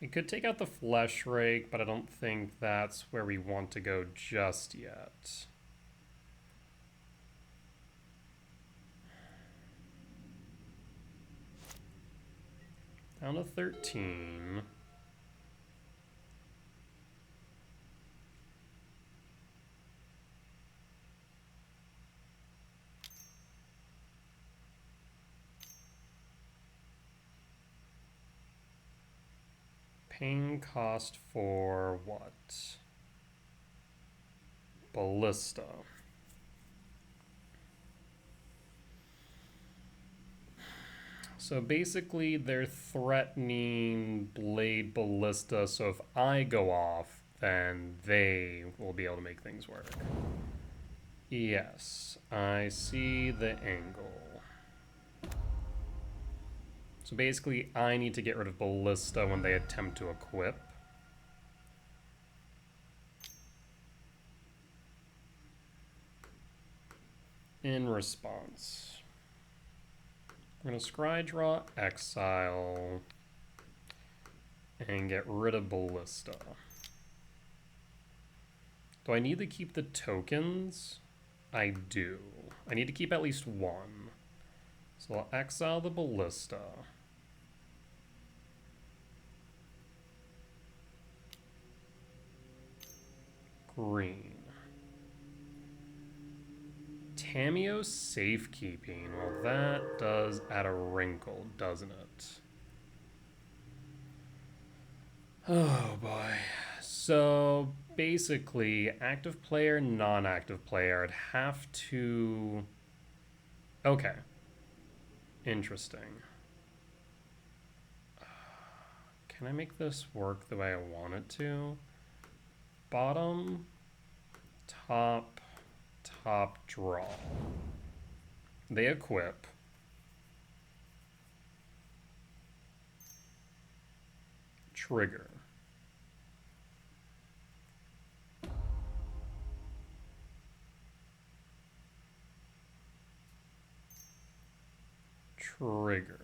We could take out the Flesh Rake, but I don't think that's where we want to go just yet. Down to 13. Paying cost for what? Ballista. So basically they're threatening Blade Ballista, so if I go off, then they will be able to make things work. Yes, I see the angle. So basically, I need to get rid of Ballista when they attempt to equip. In response, I'm going to scry draw Exile and get rid of Ballista. Do I need to keep the tokens? I do. I need to keep at least one. So I'll exile the Ballista. Green. Tamiyo safekeeping. Well, that does add a wrinkle, doesn't it? Oh boy. So basically, active player, non-active player, I'd have to... Okay. Interesting. Can I make this work the way I want it to? Bottom, top, top, draw. They equip. Trigger. Trigger.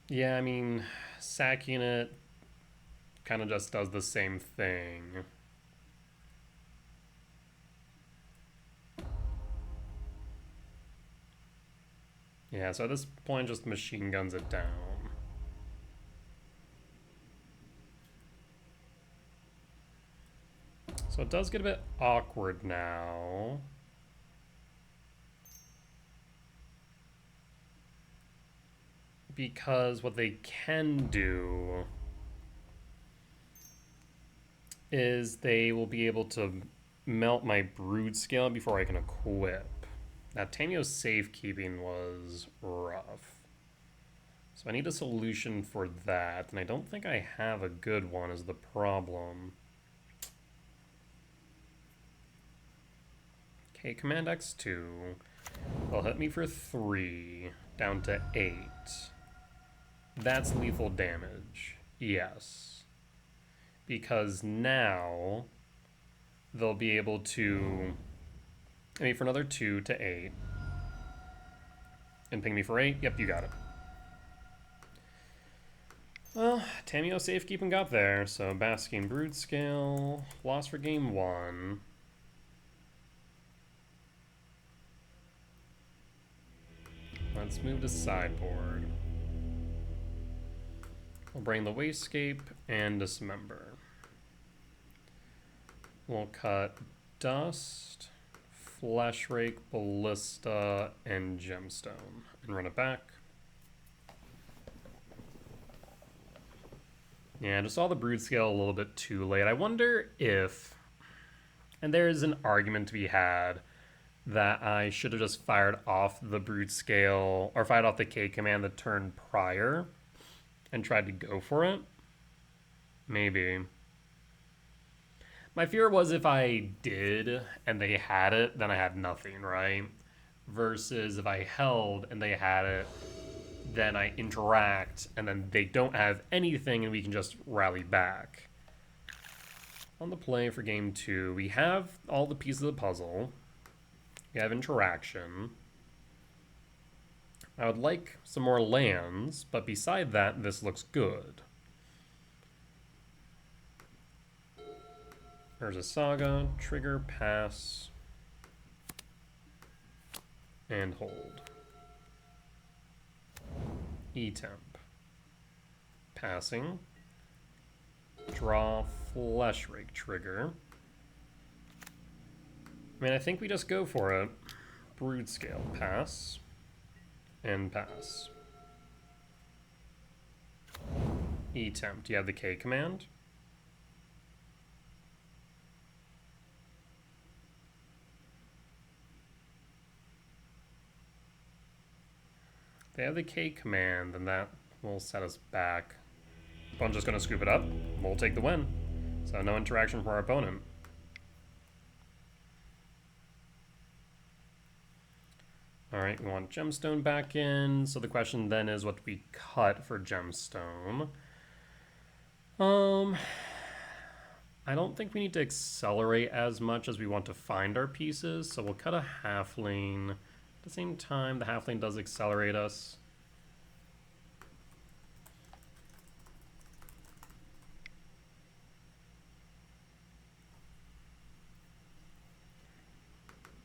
Yeah, I mean, sacking it kind of just does the same thing. Yeah, so at this point, just machine guns it down. So it does get a bit awkward now. Because what they can do is they will be able to melt my Broodscale before I can equip. Now, Tamio's safekeeping was rough. So I need a solution for that, and I don't think I have a good one is the problem. Okay, Command X2. They'll hit me for 3, down to 8. That's lethal damage. Yes. Because now they'll be able to hit me for another 2 to 8. And ping me for 8. Yep, you got it. Well, Tamiyo safekeeping got there, so Basking Broodscale, lost for game 1. Let's move to sideboard. We'll bring the Wasescape and Dismember. We'll cut Dust, Flesh Rake, Ballista, and Gemstone, and run it back. Yeah, I just saw the Broodscale a little bit too late. I wonder if, and there is an argument to be had, that I should have just fired off the Broodscale, or fired off the K command the turn prior, and tried to go for it. Maybe. My fear was if I did, and they had it, then I had nothing, right? Versus if I held, and they had it, then I interact, and then they don't have anything, and we can just rally back. On the play for game 2, we have all the pieces of the puzzle. We have interaction. I would like some more lands, but beside that, this looks good. There's a Saga, trigger, pass, and hold. E-temp. Passing. Draw, Flesh Rake, trigger. I mean, I think we just go for it. Broodscale, pass, and pass. E-temp. Do you have the K command? If they have the K command, then that will set us back. Opponent's just going to scoop it up. We'll take the win. So no interaction from our opponent. Alright, we want gemstone back in. So the question then is, what do we cut for gemstone? I don't think we need to accelerate as much as we want to find our pieces. So we'll cut a halfling. At the same time, the halfling does accelerate us.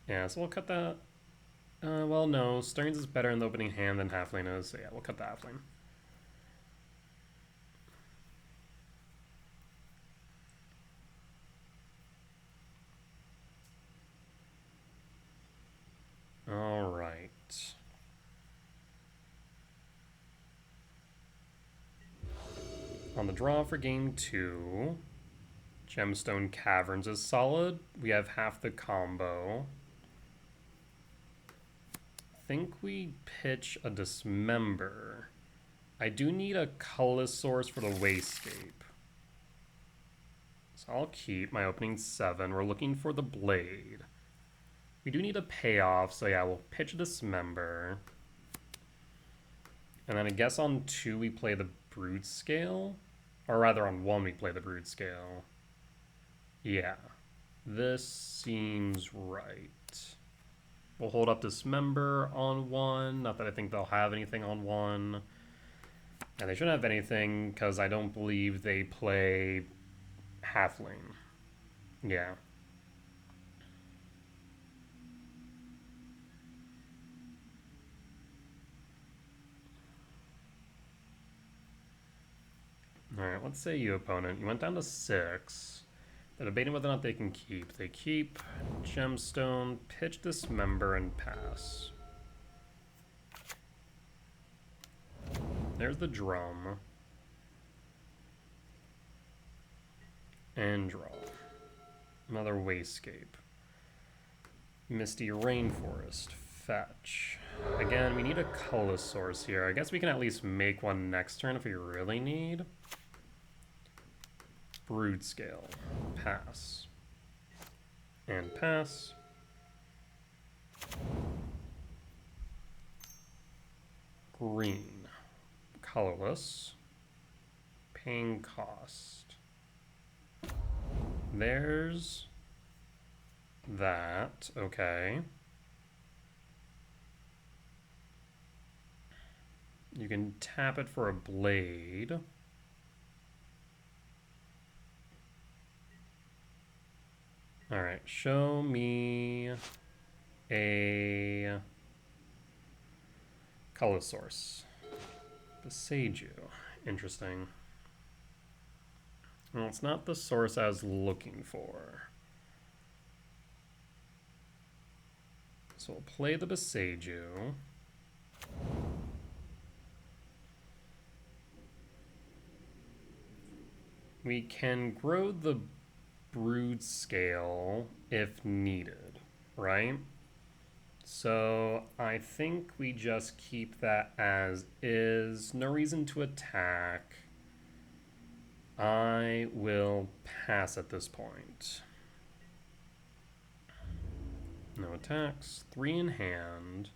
Yeah, so we'll cut that. Well, no. Stearns is better in the opening hand than halfling is. So yeah, we'll cut the halfling. All right. On the draw for game 2, Gemstone Caverns is solid. We have half the combo. I think we pitch a Dismember. I do need a colorless source for the Wastscape. So I'll keep my opening 7. We're looking for the Blade. We do need a payoff, so yeah, we'll pitch a Dismember. And then I guess on 2 we play the Broodscale. Or rather on 1 we play the Broodscale. Yeah, this seems right. We'll hold up Dismember on 1. Not that I think they'll have anything on 1. And they shouldn't have anything because I don't believe they play Halfling. Yeah. Alright, let's say you, opponent. You went down to 6. They're debating whether or not they can keep. They keep Gemstone, pitch Dismember, and pass. There's the drum. And draw. Another Wastscape. Misty Rainforest. Fetch. Again, we need a colorless source here. I guess we can at least make one next turn if we really need. Broodscale. Pass. And pass. Green. Colorless. Paying cost. There's that. Okay. You can tap it for a blade. All right, show me a color source. Beseiju. Interesting. Well, it's not the source I was looking for. So we'll play the Beseiju. We can grow the Broodscale if needed, right? So I think we just keep that as is. No reason to attack. I will pass at this point. No attacks. 3 in hand.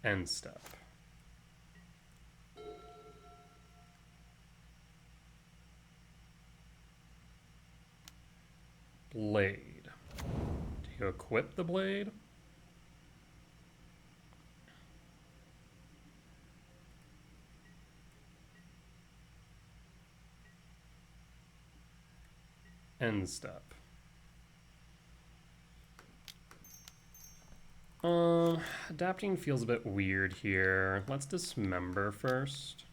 End step. Blade. Do you equip the blade? End step. Adapting feels a bit weird here. Let's dismember first.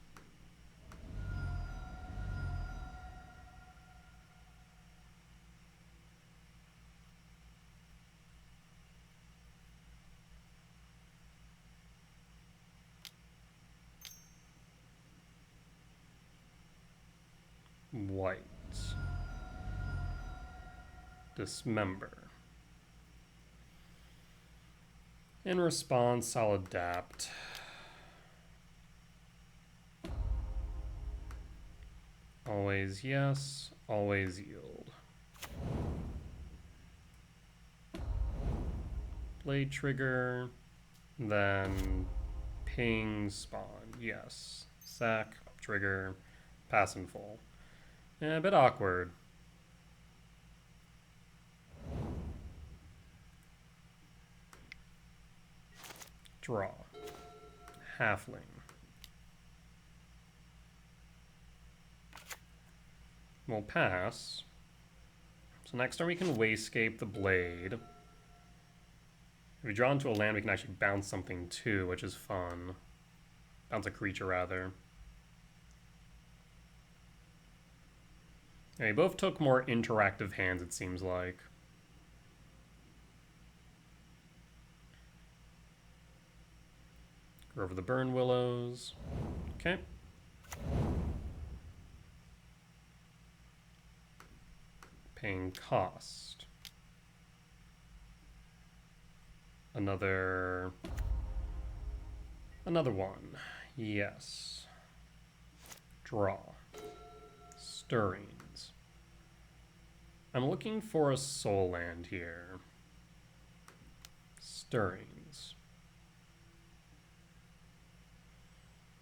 white. Dismember. In response, I'll adapt. Always yes, always yield. Blade trigger, then ping spawn, yes. Sack, trigger, pass in full. A bit awkward. Draw. Halfling. We'll pass. So next turn we can wayscape the blade. If we draw into a land, we can actually bounce something too, which is fun. Bounce a creature, rather. Yeah, we both took more interactive hands, it seems like. Go over the Burn Willows. Okay. Paying cost. Another one. Yes. Draw. Stirrings. I'm looking for a soul land here. Stirrings.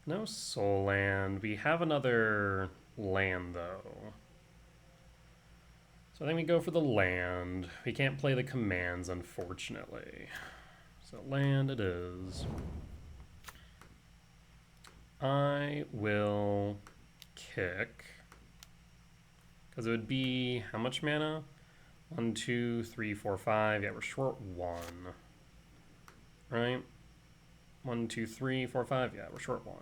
No soul land. We have another land, though. So I think we go for the land. We can't play the commands, unfortunately. So land it is. I will kick. Because it would be, how much mana? 1, 2, 3, 4, 5. Yeah, we're short 1. Right? 1, 2, 3, 4, 5. Yeah, we're short 1.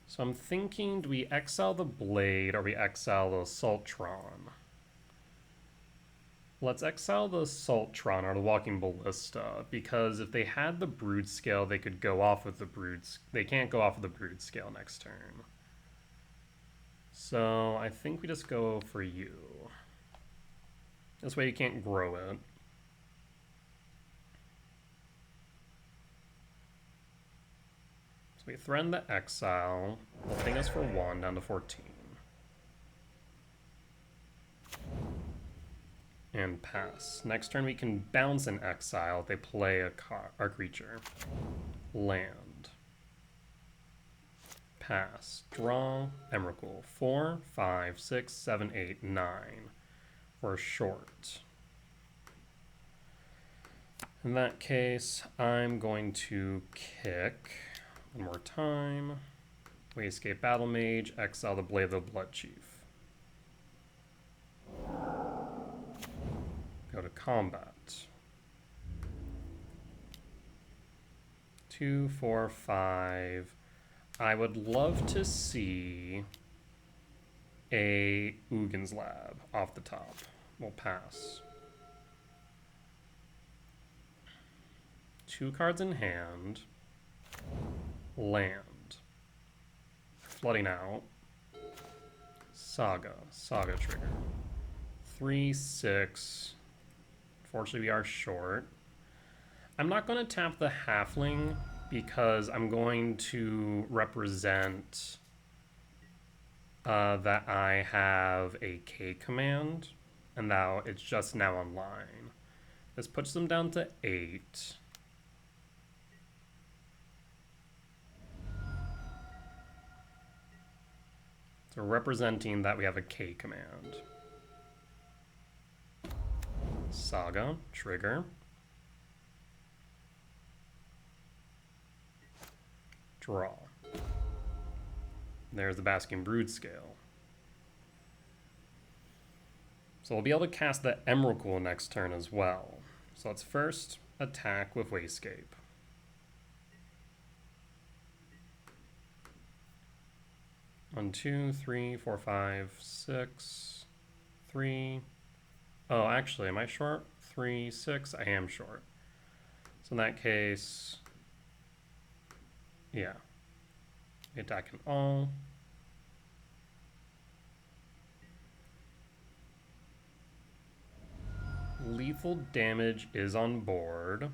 So I'm thinking, do we exile the blade or we exile the Sultron? Let's exile the Sultron or the Walking Ballista, because if they had the Broodscale, they could go off with the They can't go off with the Broodscale next turn. So I think we just go for you. This way you can't grow it. So we threaten the exile. Will ping us for 1 down to 14. And pass. Next turn we can bounce an exile if they play a creature. Land. Pass. Draw. Emrakul. 4, 5, 6, 7, 8, 9. We're short. In that case, I'm going to kick one more time. We escape Battle Mage, exile the Blade of the Blood Chief. Go to combat. 2, 4, 5. I would love to see a Ugin's Lab off the top. We'll pass. 2 cards in hand. Land. Flooding out. Saga. Saga trigger. 3, 6. Unfortunately, we are short. I'm not going to tap the Halfling because I'm going to represent that I have a K command, and now it's just now online. This puts them down to 8. So representing that we have a K command. Saga, trigger. Draw. There's the Basking Broodscale. So we'll be able to cast the Emrakul next turn as well. So let's first attack with Wayscape. One, 2, 3, 4, 5, 6, 3. Oh, actually, am I short? 3, 6. I am short. So in that case, Yeah. We attack in all. Lethal damage is on board.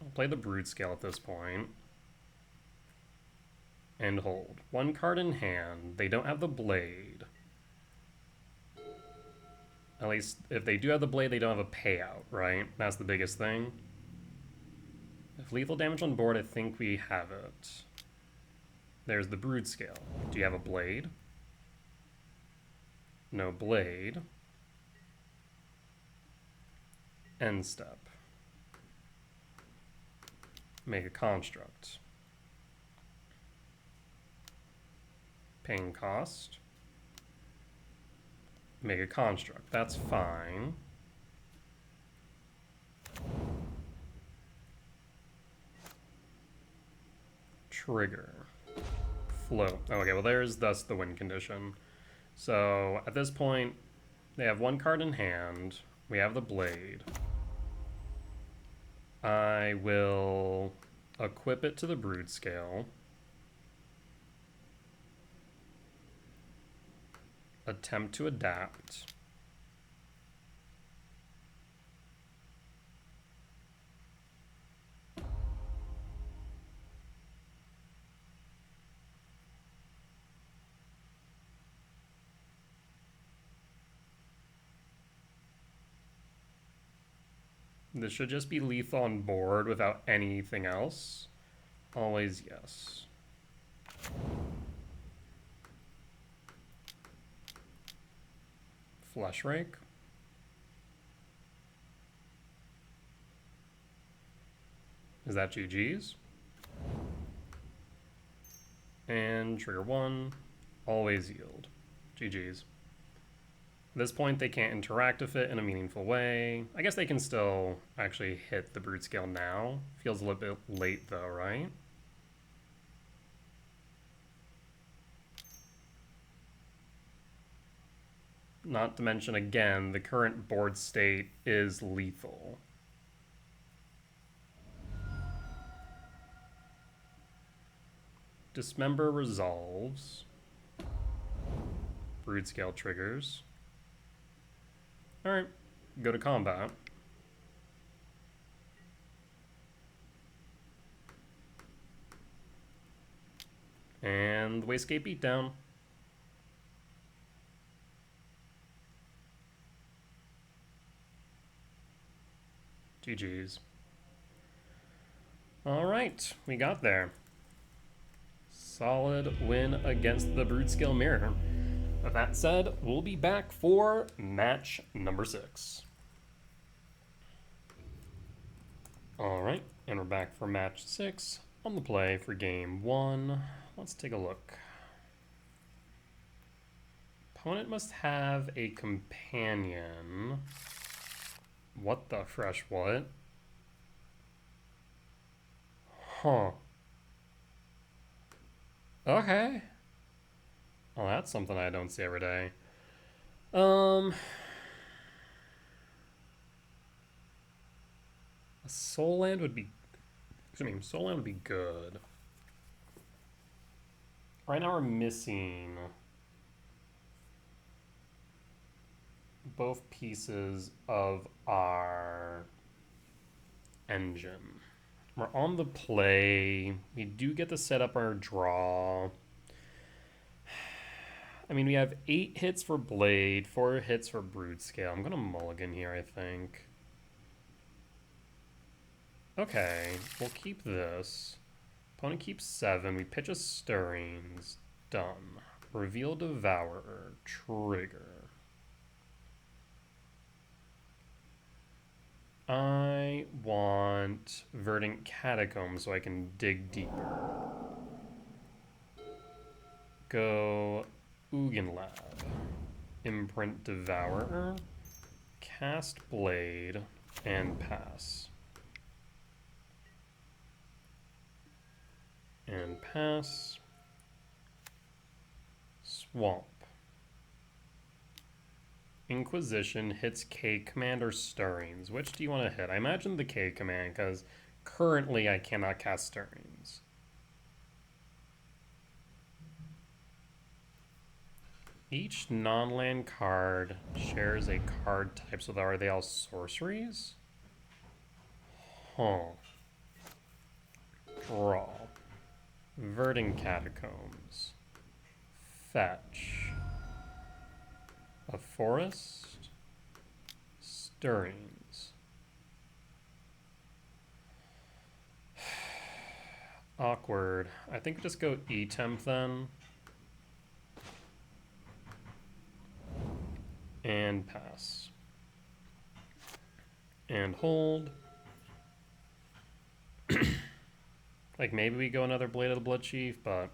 I'll play the Broodscale at this point. And hold. One card in hand. They don't have the blade. At least, if they do have the blade, they don't have a payout, right? That's the biggest thing. If lethal damage on board, I think we have it. There's the Broodscale. Do you have a blade? No blade. End step. Make a construct. Paying cost. Make a construct. That's fine. Trigger. Float. Okay, well there's thus the win condition. So at this point, they have one card in hand. We have the blade. I will equip it to the Broodscale. Attempt to adapt. This should just be lethal on board without anything else. Always yes. Flesh Rake. Is that GG's? And trigger 1. Always yield. GG's. At this point, they can't interact with it in a meaningful way. I guess they can still actually hit the Broodscale now. Feels a little bit late though, right? Not to mention, again, the current board state is lethal. Dismember resolves. Broodscale triggers. Alright, go to combat. And the Wastegate Beatdown. GG's. Alright, we got there. Solid win against the Broodscale Mirror. With that said, we'll be back for match number 6. Alright, and we're back for match 6 on the play for game 1. Let's take a look. Opponent must have a companion. What the fresh what? Huh. Okay. Oh, that's something I don't see every day. A Soul Land would be... Soul Land would be good. Right now we're missing both pieces of our engine. We're on the play. We do get to set up our draw. I mean, we have 8 hits for Blade, 4 hits for Broodscale. I'm going to mulligan here, I think. Okay, we'll keep this. Opponent keeps 7. We pitch a Stirrings. Done. Reveal Devourer. Trigger. I want Verdant Catacombs so I can dig deeper. Go Ugin Lab. Imprint Devourer. Cast Blade. And pass. And pass. Swamp. Inquisition hits K command or Stirrings. Which do you want to hit? I imagine the K command, because currently I cannot cast Stirrings. Each non-land card shares a card type, so are they all sorceries? Huh. Draw. Verdant Catacombs. Fetch. A forest. Stirrings. Awkward. I think we just go E-Temp then. And pass. And hold. Like, maybe we go another Blade of the Blood Chief, but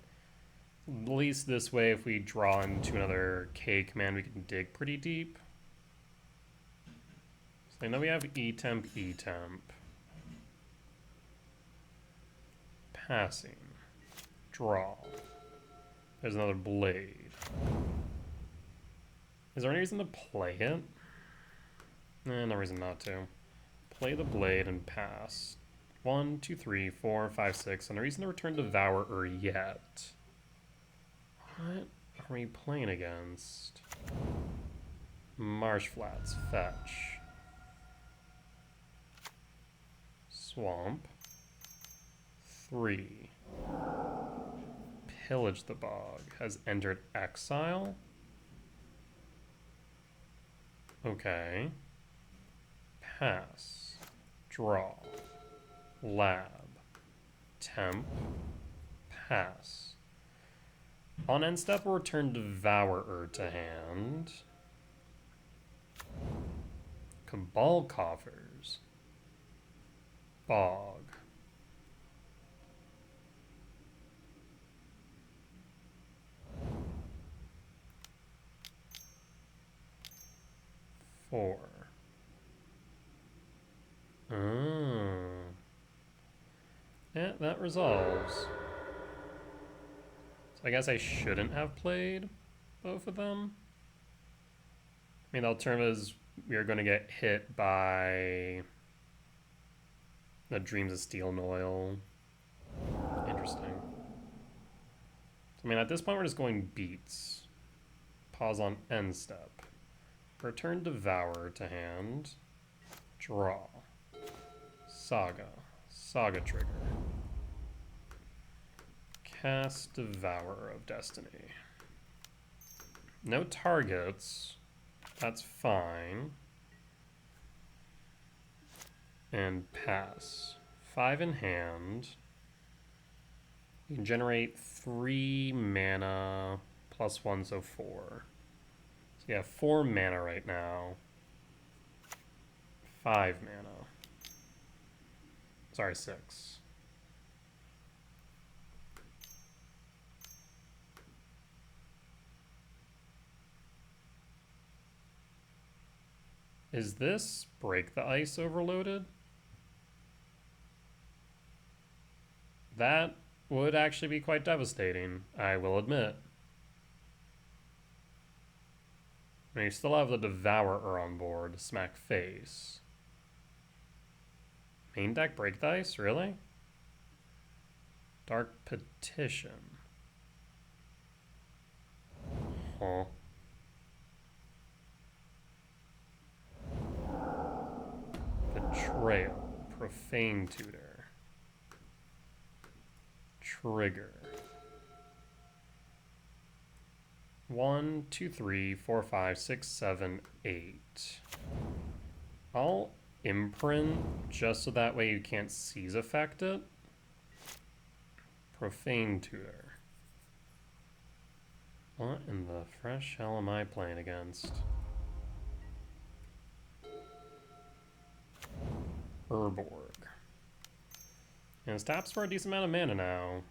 at least this way, if we draw into another K command, we can dig pretty deep. So I know we have E-Temp, E-Temp. Passing. Draw. There's another Blade. Is there any reason to play it? No reason not to. Play the Blade and pass. 1, 2, 3, 4, 5, 6. And a reason to return Devourer yet. What are we playing against? Marsh Flats. Fetch. Swamp. 3. Pillage the Bog. Has entered exile. Okay. Pass. Draw. Lab. Temp. Pass. On end step, we'll return Devourer to hand. Cabal Coffers. Bog. Four. Yeah, that resolves. So I guess I shouldn't have played both of them. I mean, the alternative is we are going to get hit by the Dreams of Steel and Oil. Interesting. So, I mean, at this point, we're just going beats. Pause on end step. Return Devourer to hand. Draw. Saga. Saga trigger. Cast Devourer of Destiny. No targets. That's fine. And pass. 5 in hand. You can generate 3 mana plus 1, so 4. So you have 4 mana right now. 5 mana. Sorry, 6. Is this Break the Ice overloaded? That would actually be quite devastating, I will admit. I mean, you still have the Devourer on board, smack face. Main deck Break the Ice, really? Dark Petition. Huh. Betrayal. Profane Tutor. Trigger. 1, 2, 3, 4, 5, 6, 7, 8. I'll imprint just so that way you can't seize effect it. Profane Tutor. What in the fresh hell am I playing against? Urborg. And it taps for a decent amount of mana now.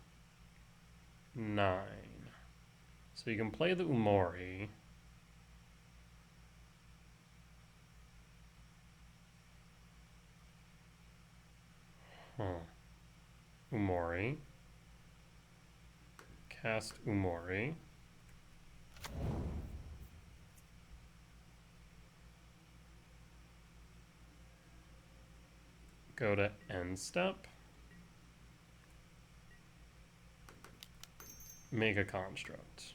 9. So you can play the Umori. Umori. Cast Umori. Go to end step. Make a construct.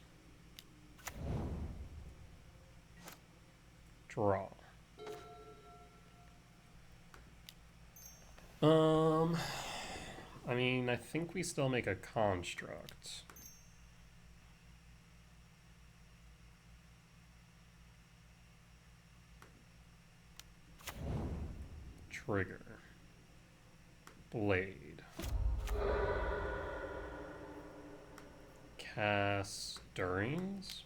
Draw. I mean, I think we still make a construct. Trigger. Blade. Cast Stirrings.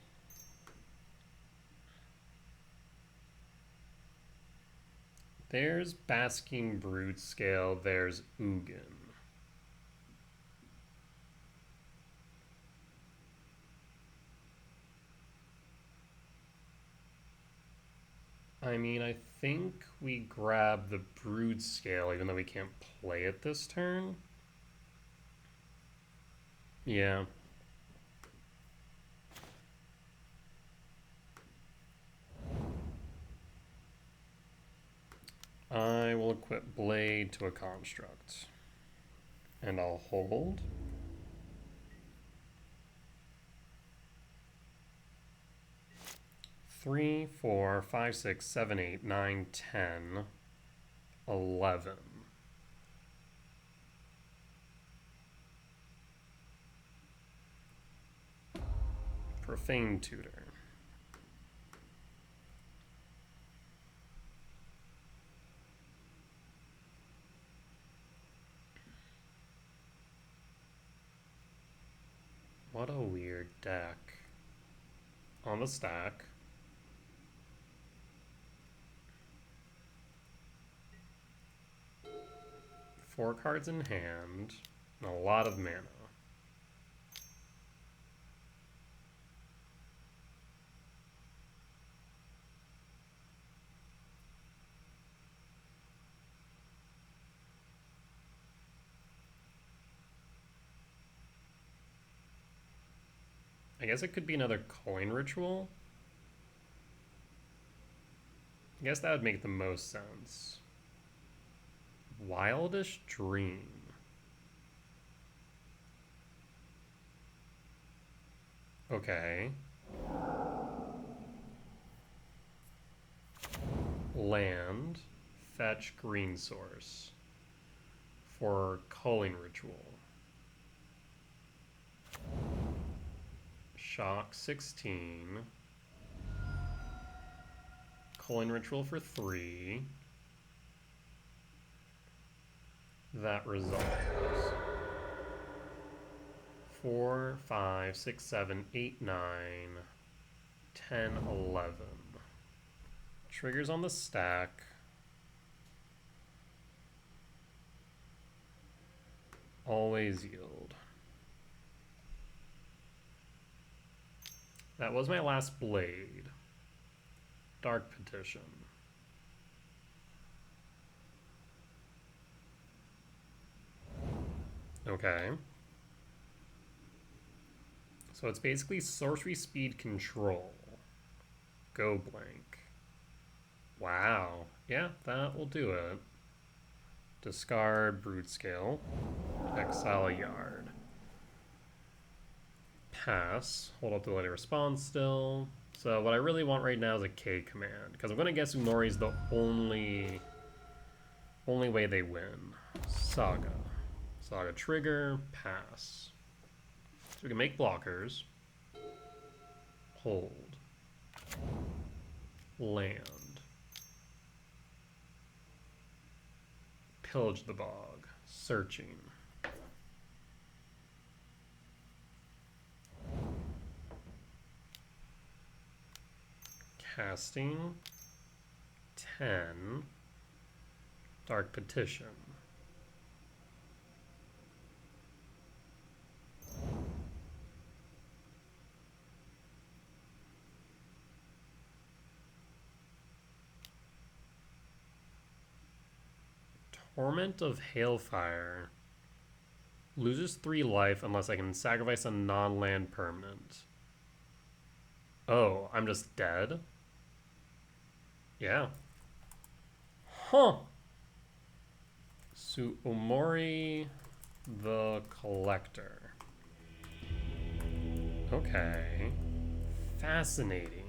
There's Basking Broodscale, there's Ugin. I mean, I think we grab the Broodscale, even though we can't play it this turn. Yeah. I will equip Blade to a construct. And I'll hold. Three, 4, 5, 6, 7, 8, 9, 10, 11. Profane Tutor. What a weird deck. On the stack. Four cards in hand, and a lot of mana. I guess it could be another coin ritual. I guess that would make the most sense. Wildish Dream. Okay. Land. Fetch green source. For culling ritual. Shock 16. Culling ritual for 3. That resolves. 4, 5, 6, 7, 8, 9, 10, 11. Triggers on the stack. Always yield. That was my last blade. Dark Petition. Okay. So it's basically sorcery speed control. Go blank. Wow. Yeah, that will do it. Discard Broodscale. Exile a yard. Pass. Hold up to let it respond still. So what I really want right now is a K command, because I'm going to guess Umori's the only way they win. Saga. Saga trigger, pass. So we can make blockers. Hold. Land. Pillage the bog. Searching. Casting. 10. Dark Petition. Torment of Hailfire. Loses 3 life unless I can sacrifice a non-land permanent. Oh, I'm just dead? Yeah. Huh. So Umori the Collector. Okay. Fascinating.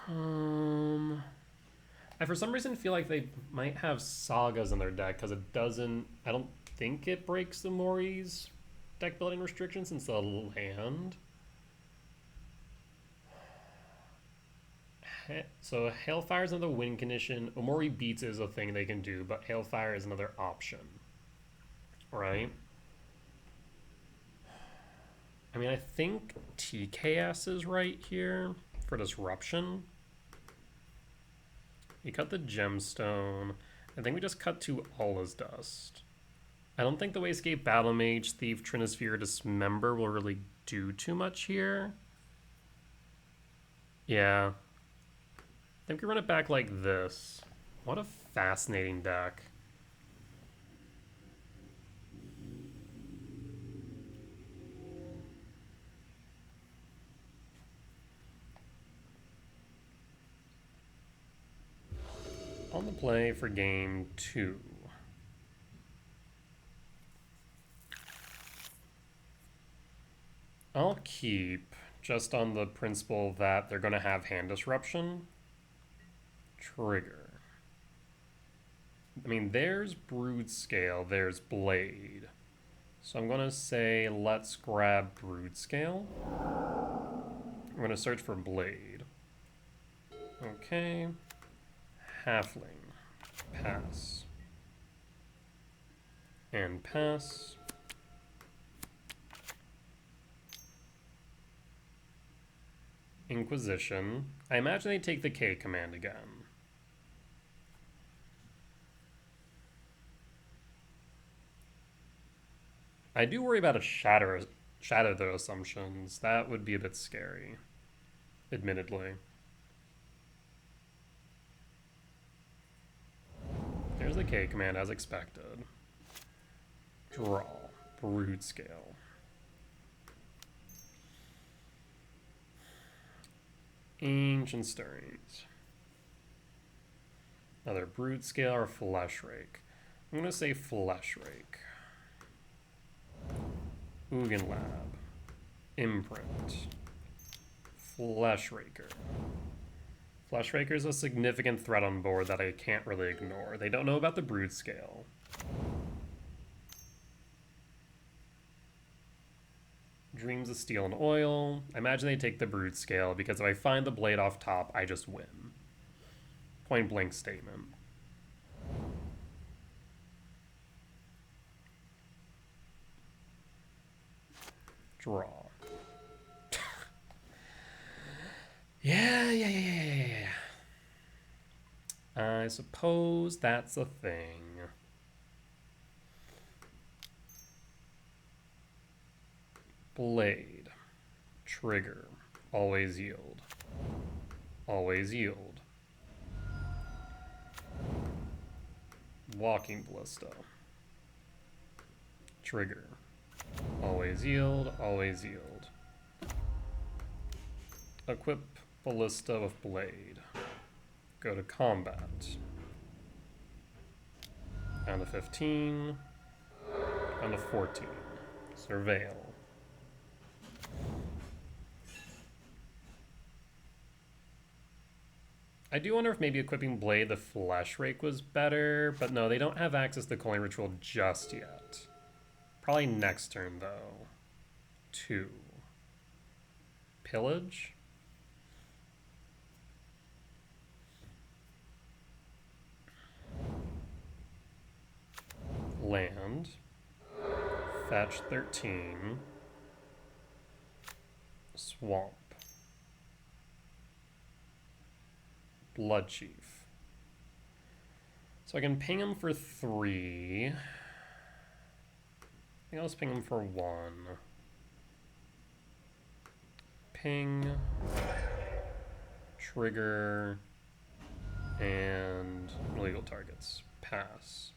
I for some reason feel like they might have Sagas in their deck because it doesn't. I don't think it breaks the Umori's deck building restrictions since the land. So Hailfire is another win condition. Umori Beats is a thing they can do, but Hailfire is another option. Right? I mean, I think TKS is right here for Disruption. You cut the Gemstone. I think we just cut to Allah's Dust. I don't think the Wayscape Battle Mage, Thief, Trinisphere, Dismember will really do too much here. Yeah. I think we run it back like this. What a fascinating deck. On the play for game 2. I'll keep just on the principle that they're going to have hand disruption. Trigger. I mean, there's Broodscale, there's Blade. So I'm going to say let's grab Broodscale. I'm going to search for Blade. Okay. Halfling. Pass. And pass. Inquisition. I imagine they take the K command again. I do worry about a shatter their assumptions. That would be a bit scary, admittedly. There's the K command as expected. Draw. Broodscale. Ancient Stirrings. Another Broodscale or Flesh Rake. I'm going to say Flesh Rake. Ugin Lab. Imprint. Flesh Raker. Flesh Raker is a significant threat on board that I can't really ignore. They don't know about the Broodscale. Dreams of Steel and Oil. I imagine they take the Broodscale because if I find the blade off top, I just win. Point blank statement. Draw. Yeah. I suppose that's a thing. Blade. Trigger. Always yield. Always yield. Walking Ballista. Trigger. Always yield. Always yield. Equip Ballista with Blade. Go to combat. Down to 15. Down to 14. Surveil. I do wonder if maybe equipping Blade the Flesh Rake was better, but no, they don't have access to Coin Ritual just yet. Probably next turn, though. 2. Pillage? Land. Fetch 13. Swamp. Blood Chief. So I can ping him for 3. I think I'll just ping him for 1. Ping. Trigger. And illegal targets. Pass.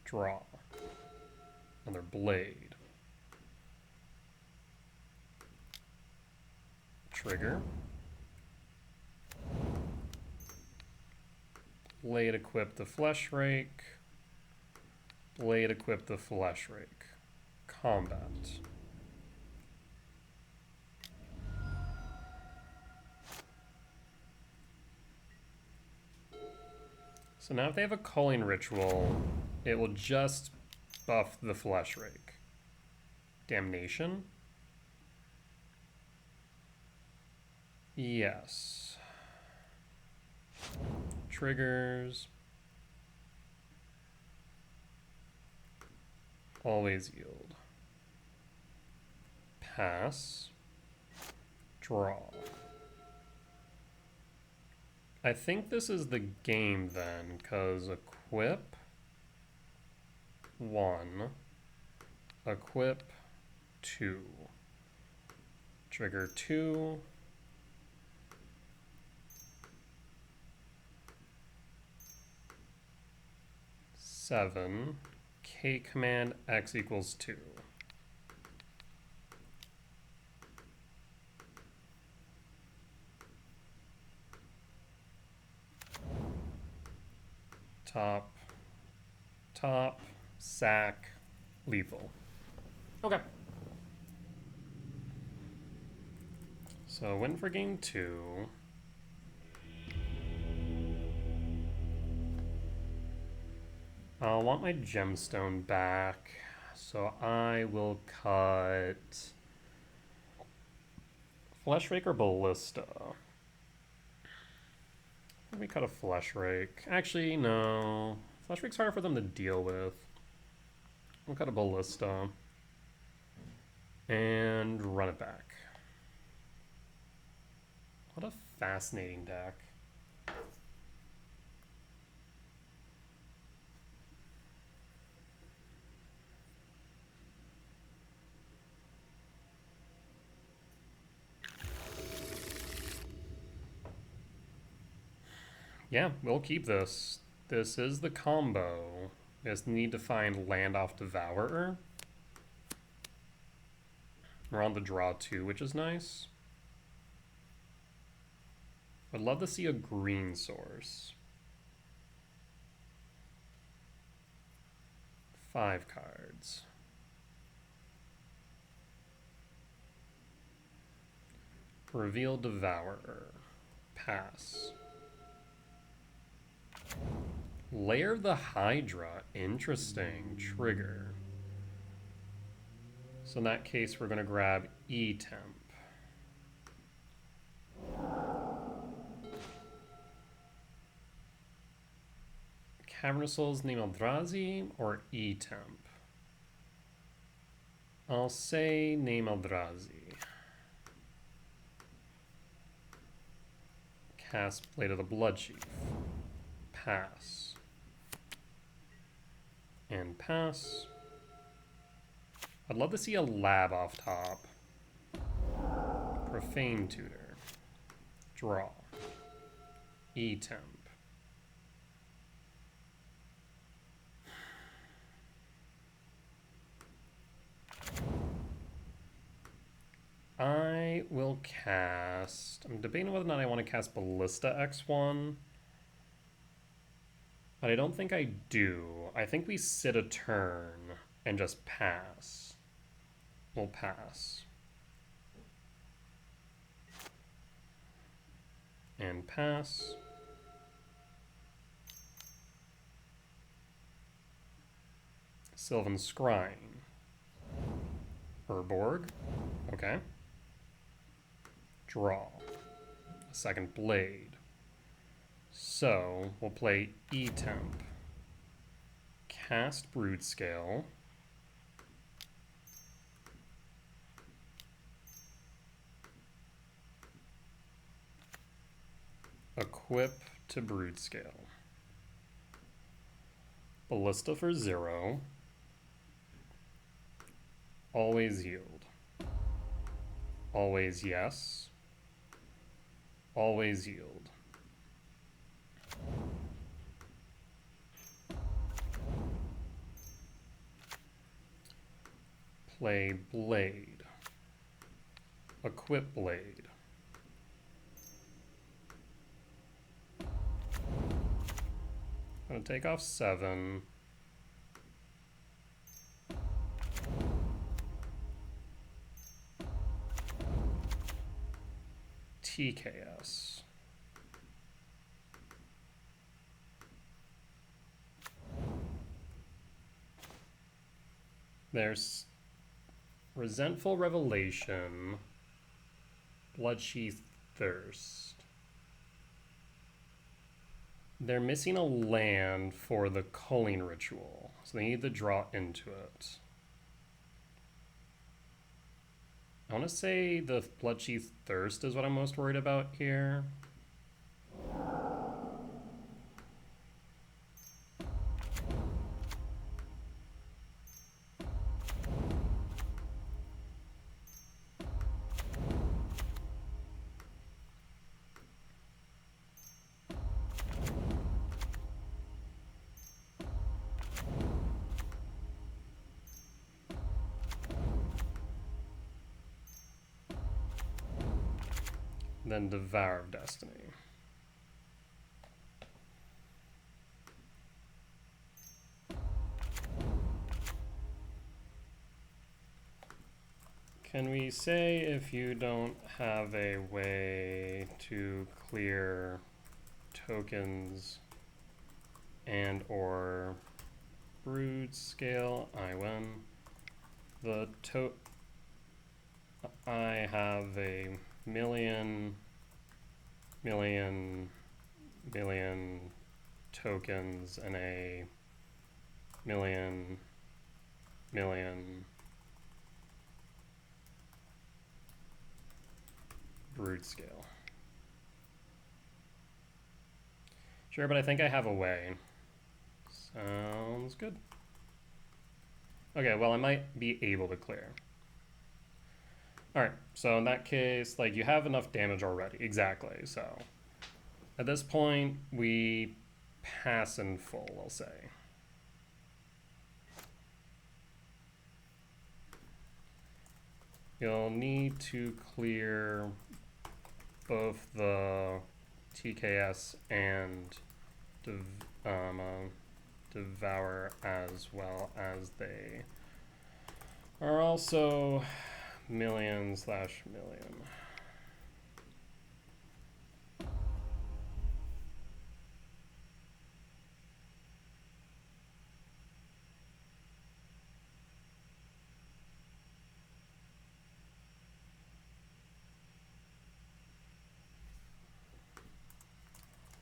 Draw. Another Blade. Trigger. Blade equip the Flesh Rake. Blade equip the Flesh Rake. Combat. So now if they have a culling ritual, it will just buff the Flesh Rake. Damnation? Yes. Triggers. Always yield. Pass. Draw. I think this is the game then, because equip 1, equip 2, trigger 2, seven, K command X equals 2. Top, sack, lethal. Okay. So win for game 2. I'll want my gemstone back, so I will cut Flesh Rake or Ballista. Let me cut a Flesh Rake. Actually, no. Flesh Rake's harder for them to deal with. We'll cut a Ballista. And run it back. What a fascinating deck. Yeah, we'll keep this. This is the combo. Just need to find Land off Devourer. We're on the draw 2, which is nice. I'd love to see a green source. 5 cards. Reveal Devourer. Pass. Lair of the Hydra. Interesting. Trigger. So in that case, we're going to grab E-Temp. Cavernous Souls, Name Eldrazi, or E-Temp? I'll say Name Eldrazi. Cast Blade of the Bloodchief. Pass. And pass. I'd love to see a lab off top. Profane Tutor. Draw. E-Temp. I will cast... I'm debating whether or not I want to cast Ballista X1. But I don't think I do. I think we sit a turn and just pass. We'll pass. And pass. Sylvan Scrying. Urborg. Okay. Draw. A second Blade. So, we'll play E-Temp. Cast Broodscale. Equip to Broodscale. Ballista for 0. Always yield. Always yes. Always yield. Play Blade. Equip Blade. Gonna take off 7. TKS. There's Resentful Revelation, Bloodsheath Thirst. They're missing a land for the culling ritual, so they need to draw into it. I want to say the Bloodsheath Thirst is what I'm most worried about here. Then Devour of Destiny. Can we say if you don't have a way to clear tokens and or Broodscale, I win. I have a million tokens and a million Broodscale. Sure, but I think I have a way. Sounds good. Okay, well, I might be able to clear. All right, so in that case, like, you have enough damage already. Exactly, so at this point, we pass in full, I'll say. You'll need to clear both the TKS and Devour, as well as they are also million/million.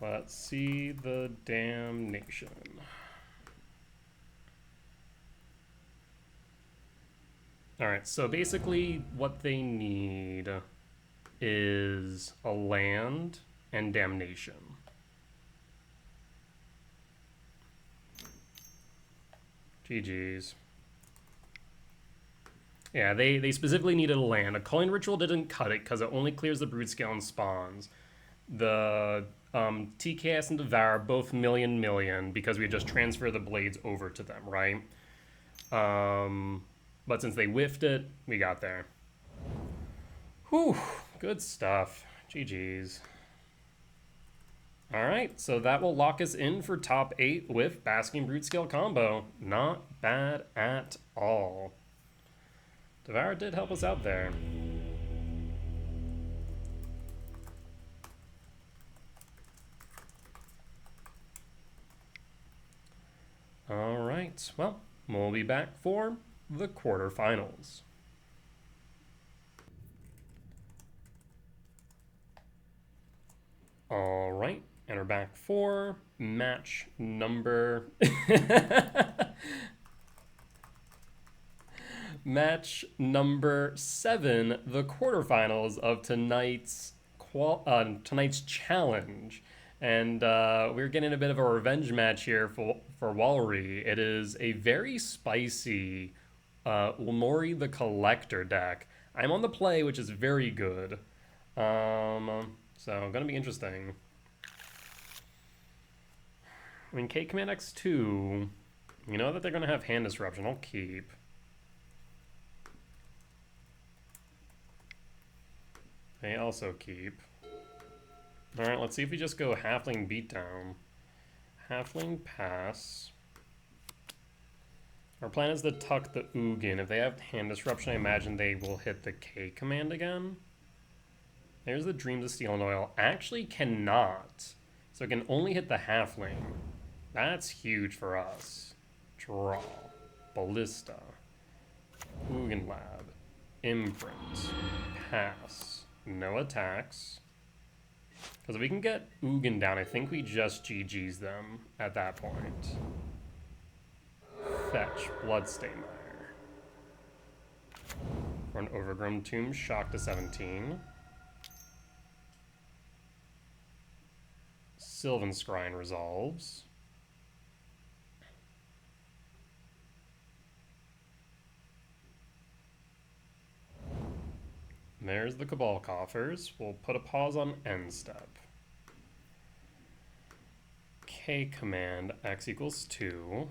Let's see the damnation. All right, so basically what they need is a land and damnation. GG's. Yeah, they specifically needed a land. A culling ritual didn't cut it because it only clears the Broodscale and spawns. The TKS and Devour both million because we just transfer the blades over to them, right? But since they whiffed it, we got there. Whew, good stuff. GG's. All right, so that will lock us in for top 8 with Basking Broodscale combo. Not bad at all. Devour did help us out there. All right, well, we'll be back for the quarterfinals. All right, and we're back for match number... match number 7, the quarterfinals of tonight's challenge. And we're getting a bit of a revenge match here for Walry. It is a very spicy Umori the Collector deck. I'm on the play, which is very good. So, gonna be interesting. I mean, K Command X2, you know that they're gonna have hand disruption. I'll keep. They also keep. Alright, let's see if we just go Halfling Beatdown. Halfling pass. Our plan is to tuck the Ugin. If they have hand disruption, I imagine they will hit the K command again. There's the Dreams of Steel and Oil. Actually cannot. So it can only hit the halfling. That's huge for us. Draw. Ballista. Ugin Lab. Imprint. Pass. No attacks. Because if we can get Ugin down, I think we just GG's them at that point. Fetch. Bloodstainmire. For an Overgrown Tomb, shock to 17. Sylvan Scrying resolves. There's the Cabal Coffers. We'll put a pause on end step. K command, X equals 2.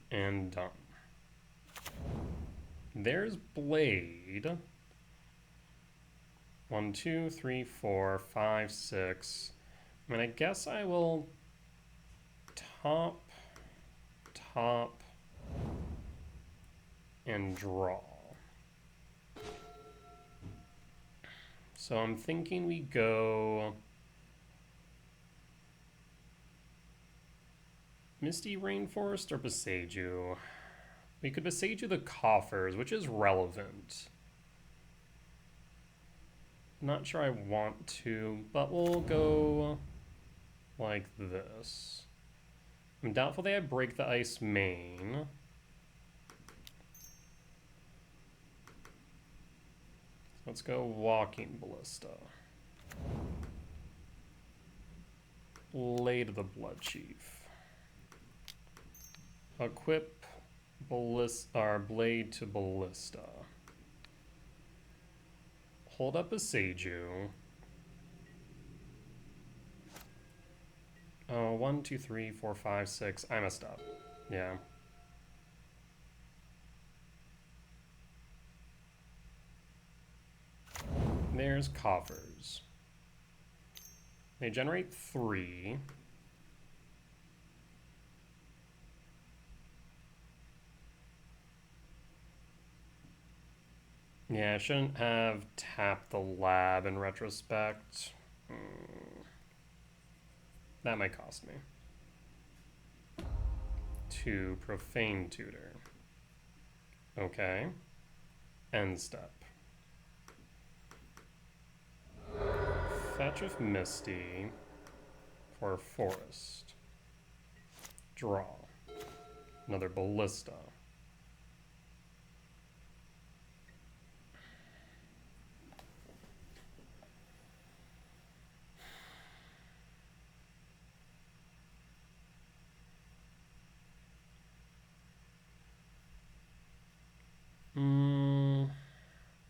And done. There's Blade. 1, 2, 3, 4, 5, 6. I mean, I guess I will top, and draw. So I'm thinking we go Misty Rainforest or Beseiju. We could Beseiju the Coffers, which is relevant. Not sure I want to, but we'll go like this. I'm doubtful they have Break the Ice main. Let's go Walking Ballista. Lay to the Blood Chief. Equip Blade to Ballista. Hold up a Seiju. Oh, 1, 2, 3, 4, 5, 6. I messed up. Yeah. There's Coffers. They generate 3. Yeah, I shouldn't have tapped the lab in retrospect. That might cost me. 2, Profane Tutor. Okay. End step. Fetch of Misty for Forest. Draw. Another Ballista.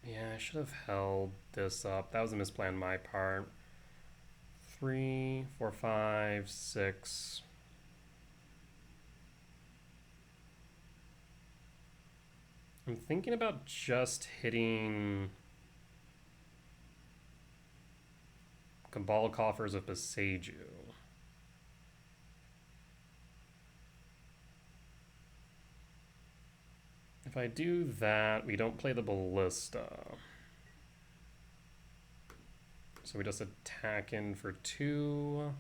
Yeah, I should have held this up. That was a misplan on my part. 3, 4, 5, 6. I'm thinking about just hitting Cabal Coffers of Beseiju. If I do that, we don't play the Ballista. So we just attack in for 2.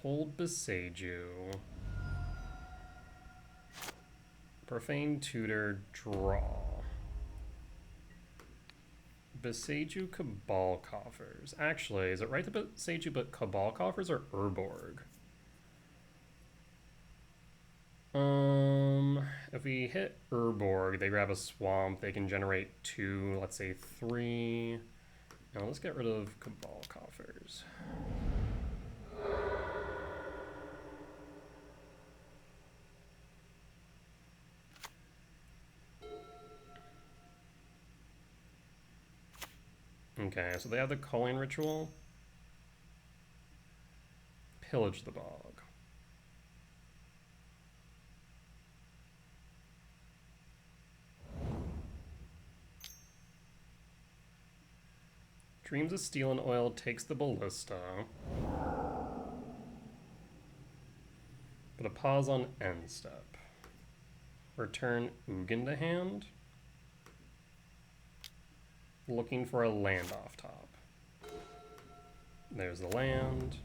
Hold Beseiju. Profane Tutor, draw. Beseiju Cabal Coffers. Actually, is it right to Beseiju but Cabal Coffers or Urborg? If we hit Urborg, they grab a swamp, they can generate 2, let's say 3. Now let's get rid of Cabal Coffers. Okay, so they have the Culling Ritual. Pillage the Bog. Dreams of Steel and Oil takes the Ballista. But a pause on end step. Return Ugin to hand. Looking for a land off top. There's the land.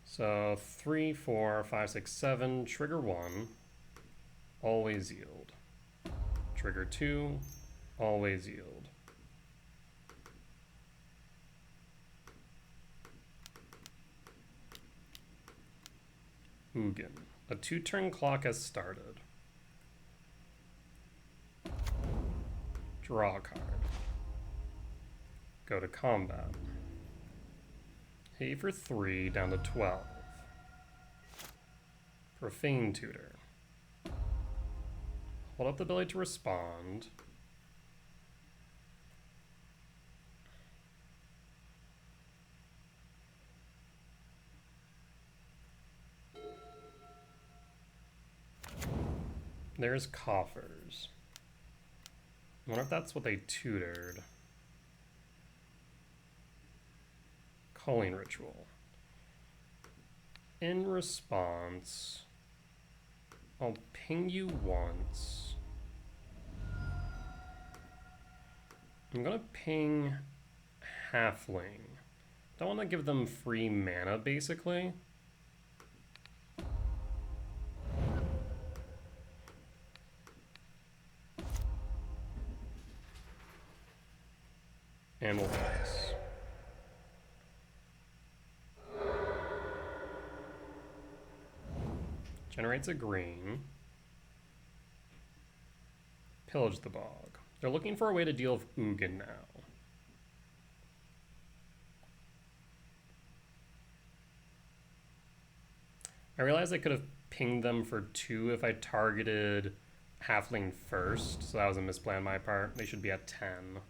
So 3, 4, 5, 6, 7, trigger 1, always yield. Trigger 2, always yield. Ugin. A 2-turn clock has started. Draw a card. Go to combat. Hit for 3, down to 12. Profane Tutor. Hold up the ability to respond. There's coffers. I wonder if that's what they tutored. Culling Ritual. In response, I'll ping you once. I'm gonna ping Halfling. Don't want to give them free mana, basically. And we'll pass. Generates a green. Pillage the bog. They're looking for a way to deal with Ugin now. I realized I could have pinged them for 2 if I targeted Halfling first, so that was a misplay on my part. They should be at 10.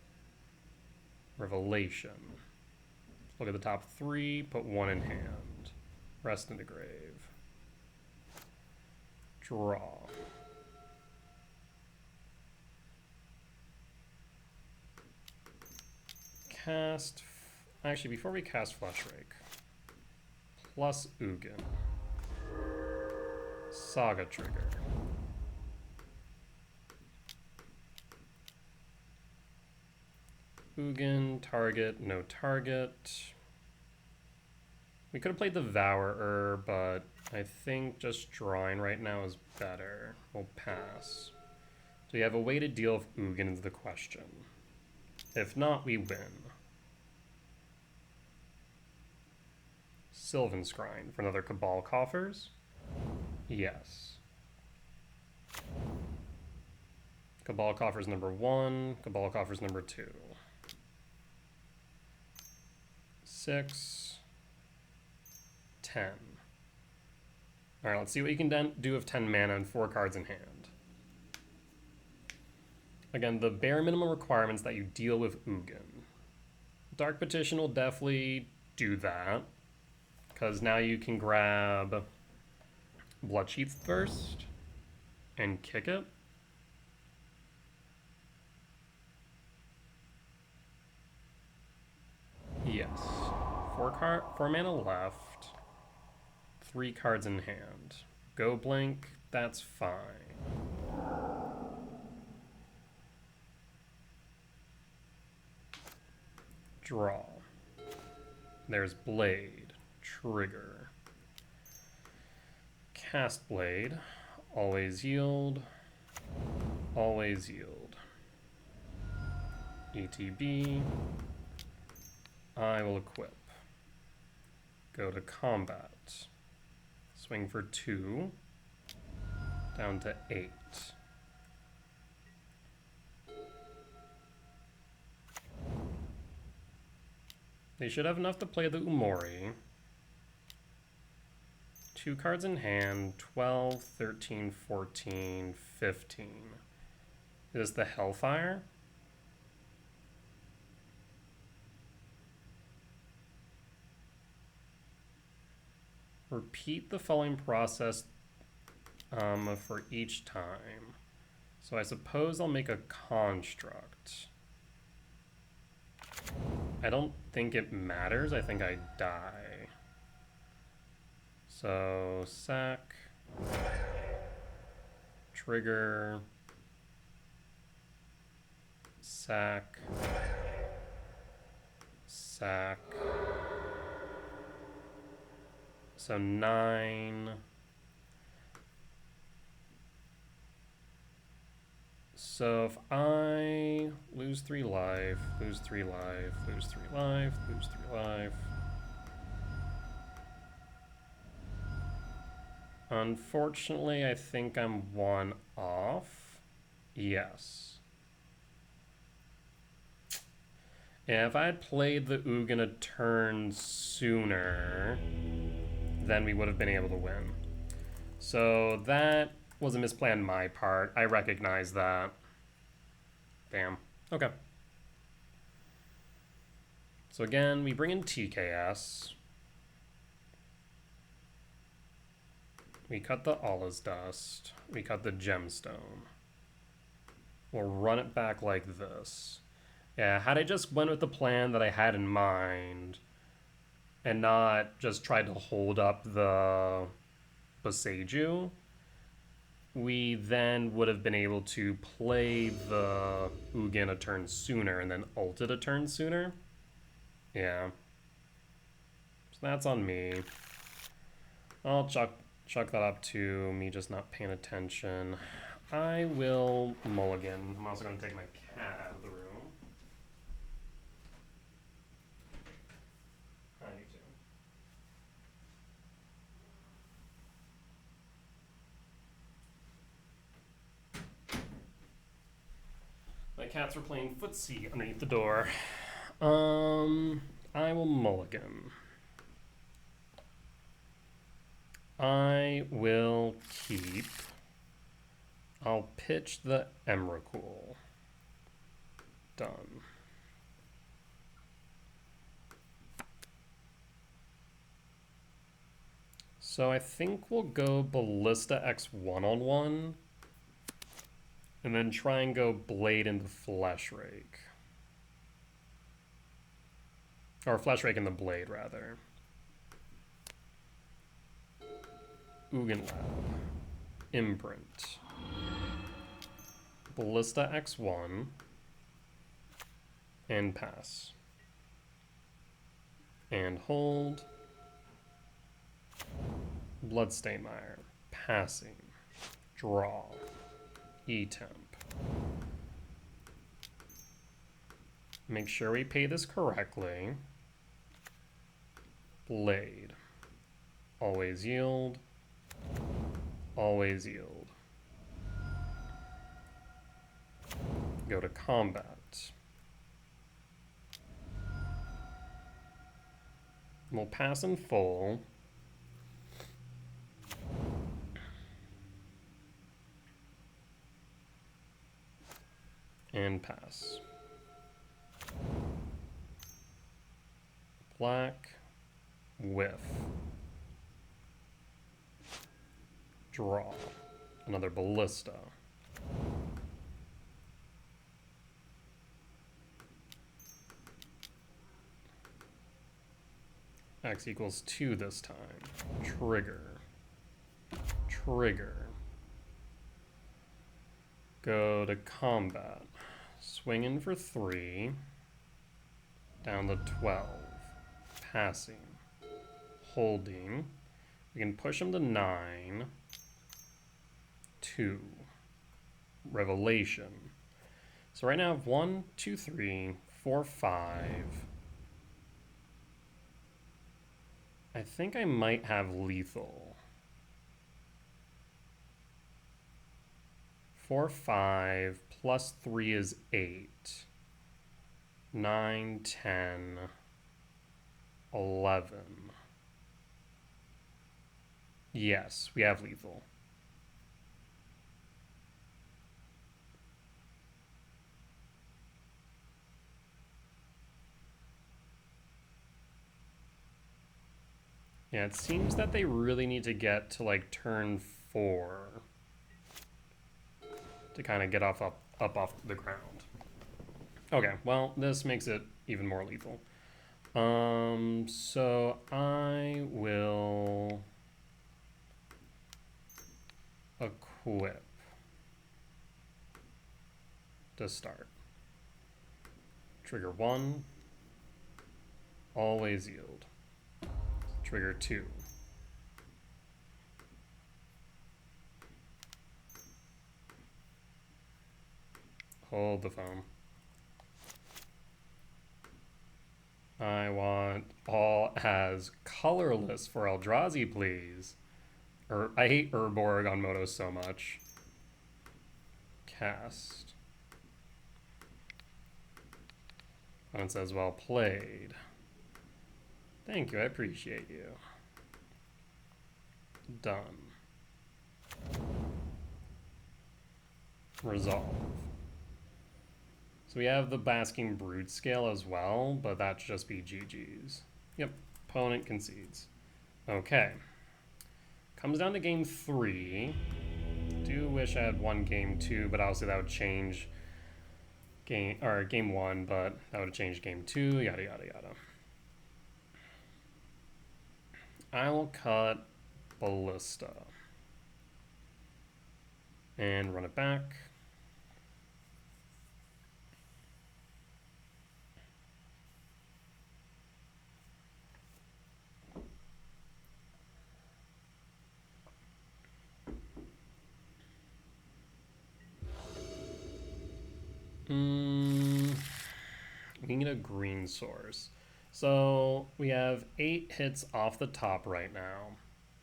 Revelation. Look at the top 3, put 1 in hand. Rest in the grave. Draw. Cast. Actually, before we cast Flesh Rake, plus Ugin. Saga trigger. Ugin, target, no target. We could have played the Devourer, but I think just drawing right now is better. We'll pass. So you have a way to deal with Ugin is the question. If not, we win. Sylvan Scrying for another Cabal Coffers? Yes. Cabal Coffers number 1, Cabal Coffers number 2. 6, 10. All right, let's see what you can do with 10 mana and 4 cards in hand. Again, the bare minimum requirements that you deal with Ugin. Dark Petition will definitely do that, because now you can grab Blood Sheath first and kick it. Yes. 4 mana left. 3 cards in hand. Go blink, that's fine. Draw. There's Blade. Trigger. Cast Blade. Always yield. Always yield. ETB. I will equip. Go to combat. Swing for 2. Down to 8. They should have enough to play the Umori. 2 cards in hand, 12, 13, 14, 15. Is this the Hellfire? Repeat the following process for each time. So I suppose I'll make a construct. I don't think it matters. I think I die. So sack, trigger, sack, sack. So 9. So if I lose 3 life, lose 3 life, lose 3 life, lose 3 life. Unfortunately, I think I'm 1 off. Yes. Yeah, if I had played the Ugin a turn sooner, then we would have been able to win. So that was a misplan on my part. I recognize that. Damn. Okay. So again, we bring in TKS. We cut the Allah's Dust. We cut the Gemstone. We'll run it back like this. Yeah, had I just went with the plan that I had in mind and not just tried to hold up the Boseiju, we then would have been able to play the Ugin a turn sooner and then ult it a turn sooner. Yeah. So that's on me. I'll chuck that up to me just not paying attention. I will mulligan. I'm also going to take my cat out of the room. I need to. My cats were playing footsie underneath the door. I will mulligan. I will keep. I'll pitch the Emrakul. Done. So I think we'll go Ballista X 1-on-1. And then try and go Blade into Flesh Rake. Or Flesh Rake in the Blade, rather. Ugin Lab. Imprint. Ballista X1. And pass. And hold. Bloodstain Mire. Passing. Draw. E-temp. Make sure we pay this correctly. Blade. Always yield. Always yield. Go to combat. We'll pass in full. And pass. Black. Whiff. Draw. Another Ballista. X equals 2 this time. Trigger. Trigger. Go to combat. Swing in for 3. Down to 12. Passing. Holding. We can push him to 9. 2. Revelation. So right now I have 1, 2, 3, 4, 5. I think I might have lethal. 4, 5, plus 3 is 8. 9, 10, 11. Yes, we have lethal. Yeah, it seems that they really need to get to like turn 4 to kind of get up off the ground. Okay, well, this makes it even more lethal. So I will equip to start. Trigger 1, always yield. Trigger 2. Hold the phone. I want all as colorless for Eldrazi, please. I hate Urborg on Moto so much. Cast. And it says, well played. Thank you, I appreciate you. Done. Resolve. So we have the Basking Broodscale as well, but that should just be GG's. Yep, opponent concedes. Okay. Comes down to game 3. Do wish I had won game 2, but obviously that would change game 1, but that would have changed game 2, yada yada yada. I will cut Ballista and run it back. We need a green source. So we have 8 hits off the top right now.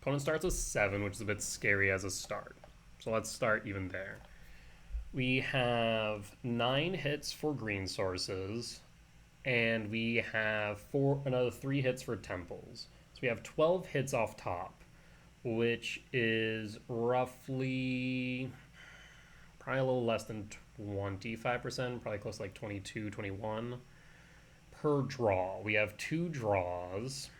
Opponent starts with 7, which is a bit scary as a start. So let's start even there. We have 9 hits for green sources, and we have another 3 hits for temples. So we have 12 hits off top, which is roughly probably a little less than 25%, probably close to like 22, 21 per draw. We have 2 draws.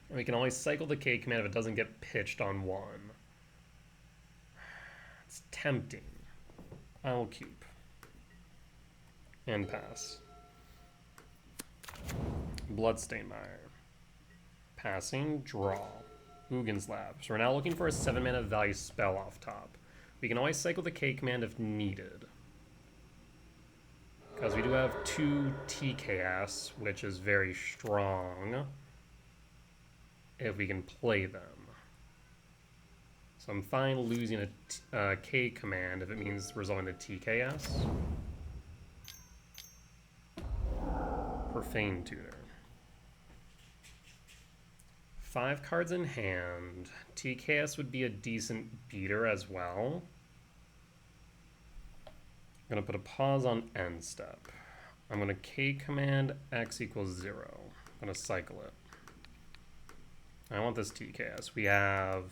We can always cycle the K command if it doesn't get pitched on 1. It's tempting. I will keep. And pass. Bloodstained Mire. Passing, draw. Ugin's Lab. So we're now looking for a 7 mana value spell off top. We can always cycle the K command if needed. Because we do have 2 TKS, which is very strong if we can play them. So I'm fine losing a K command if it means resolving the TKS. Profane Tutor. 5 cards in hand. TKS would be a decent beater as well. I'm going to put a pause on end step. I'm going to K command X equals 0. I'm going to cycle it. I want this TKS. We have,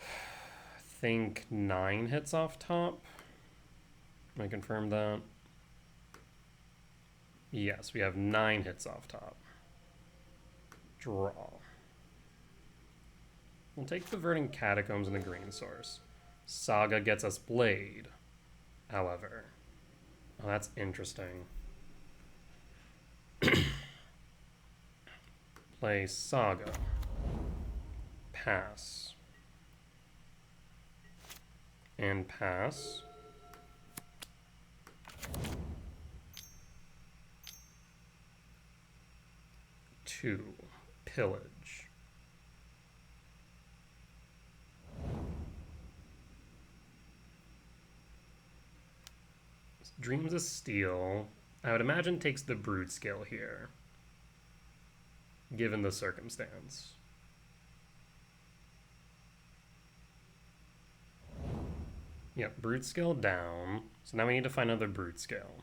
I think, 9 hits off top. Can I confirm that? Yes, we have 9 hits off top. Draw. We'll take the Verdant Catacombs and the green source. Saga gets us Blade, however. Oh, that's interesting. Play Saga. Pass. And pass. Two. Pillage. Dreams of Steel, I would imagine, takes the Broodscale here, given the circumstance. Yep, Broodscale down. So now we need to find another Broodscale.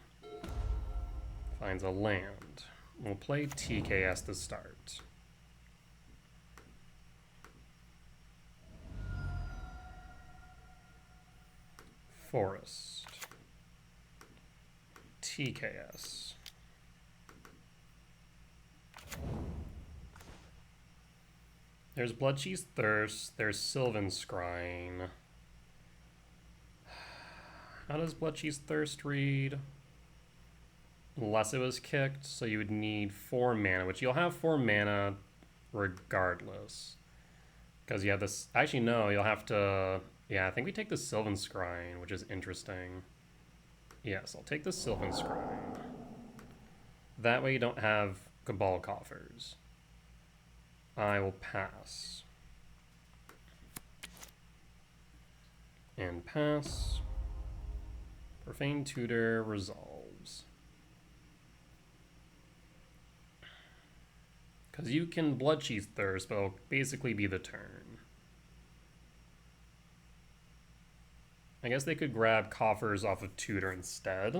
Finds a land. We'll play TKS to start. Forest. TKS. There's Bloodchief's Thirst, there's Sylvan Scrying. How does Bloodchief's Thirst read? Unless it was kicked, so you would need 4 mana, which you'll have 4 mana regardless. Because you have this... Actually, no, you'll have to... Yeah, I think we take the Sylvan Scrying, which is interesting. Yes, I'll take the Sylvan Scrying. That way you don't have Cabal Coffers. I will pass. And pass. Profane Tutor resolves. Because you can Bloodchief Thirst, but it'll basically be the turn. I guess they could grab Coffers off of Tutor instead.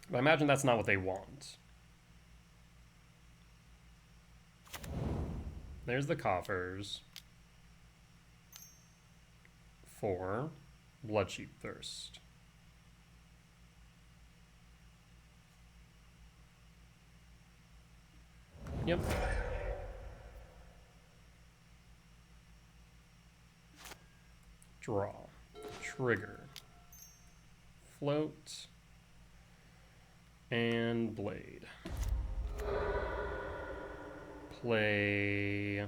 But I imagine that's not what they want. There's the Coffers. 4. Bloodchief Thirst. Yep. Draw. Trigger. Float. And Blade. Play... I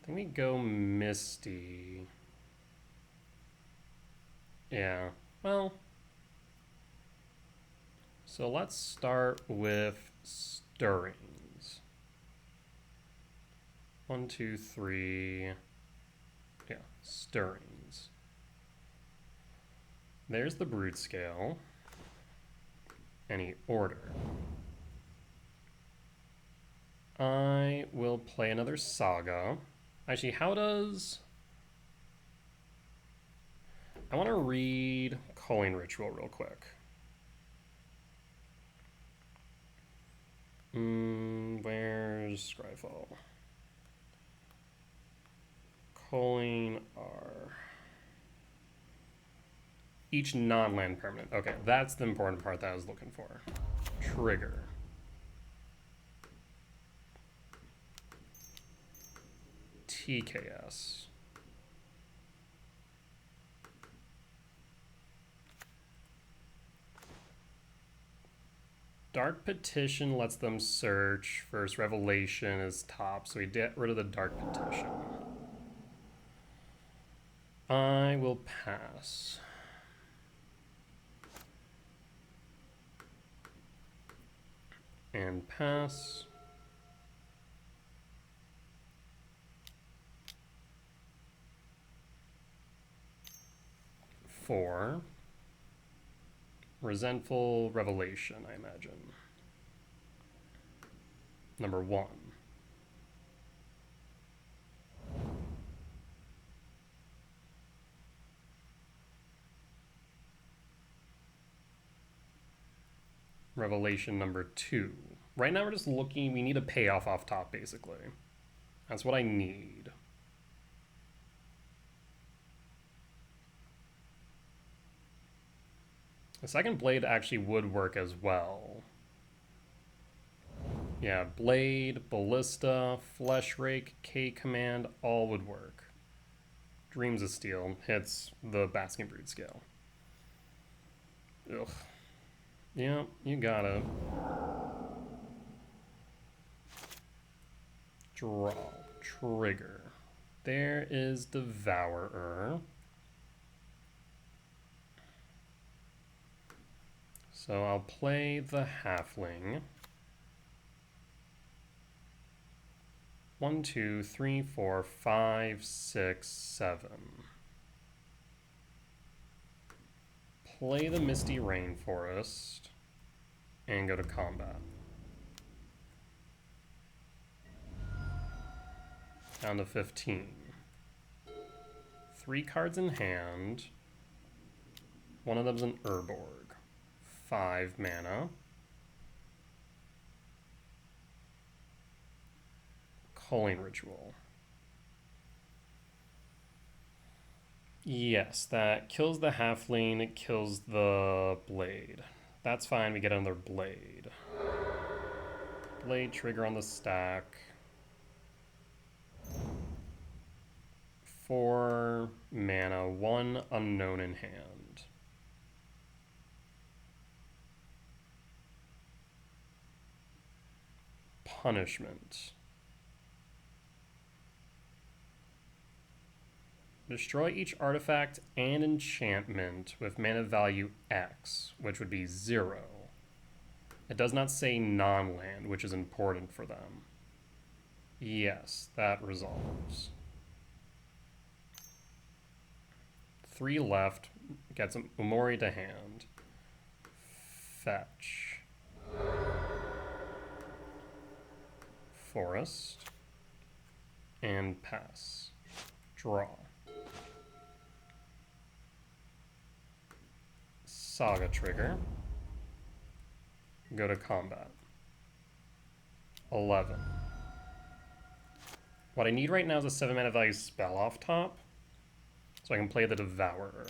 think we go Misty. Yeah, well... So let's start with Stirrings. 1, 2, 3... Yeah, Stirrings. There's the Broodscale. Any order. I will play another Saga. Actually, how does... I want to read Culling Ritual real quick. Where's Scryfall? Culling R. Each non-land permanent. Okay, that's the important part that I was looking for. Trigger. TKS. Dark Petition lets them search. First Revelation is top, so we get rid of the Dark Petition. I will pass. And pass. Four. Resentful Revelation, I imagine. Number 1. Revelation number 2. Right now we're just looking, we need a payoff off top, basically. That's what I need. The second Blade actually would work as well. Yeah, Blade, Ballista, Flesh Rake, K-Command, all would work. Dreams of Steel hits the Basking Broodscale. Ugh. Yeah, you got it. Draw. Trigger. There is Devourer. So I'll play the Halfling. 1, 2, 3, 4, 5, 6, 7. Play the Misty Rainforest and go to combat. Down to 15. 3 cards in hand. One of them's an Urborg. 5 mana. Culling Ritual. Yes, that kills the Halfling, it kills the Blade. That's fine, we get another Blade. Blade trigger on the stack. 4 mana, 1 unknown in hand. punishment. Destroy each artifact and enchantment with mana value X, which would be 0. It does not say non-land, which is important for them. Yes, that resolves. 3 left, gets Umori to hand. Fetch. Forest. And pass. Draw. Saga trigger. Go to combat. 11. What I need right now is a 7 mana value spell off top, so I can play the Devourer.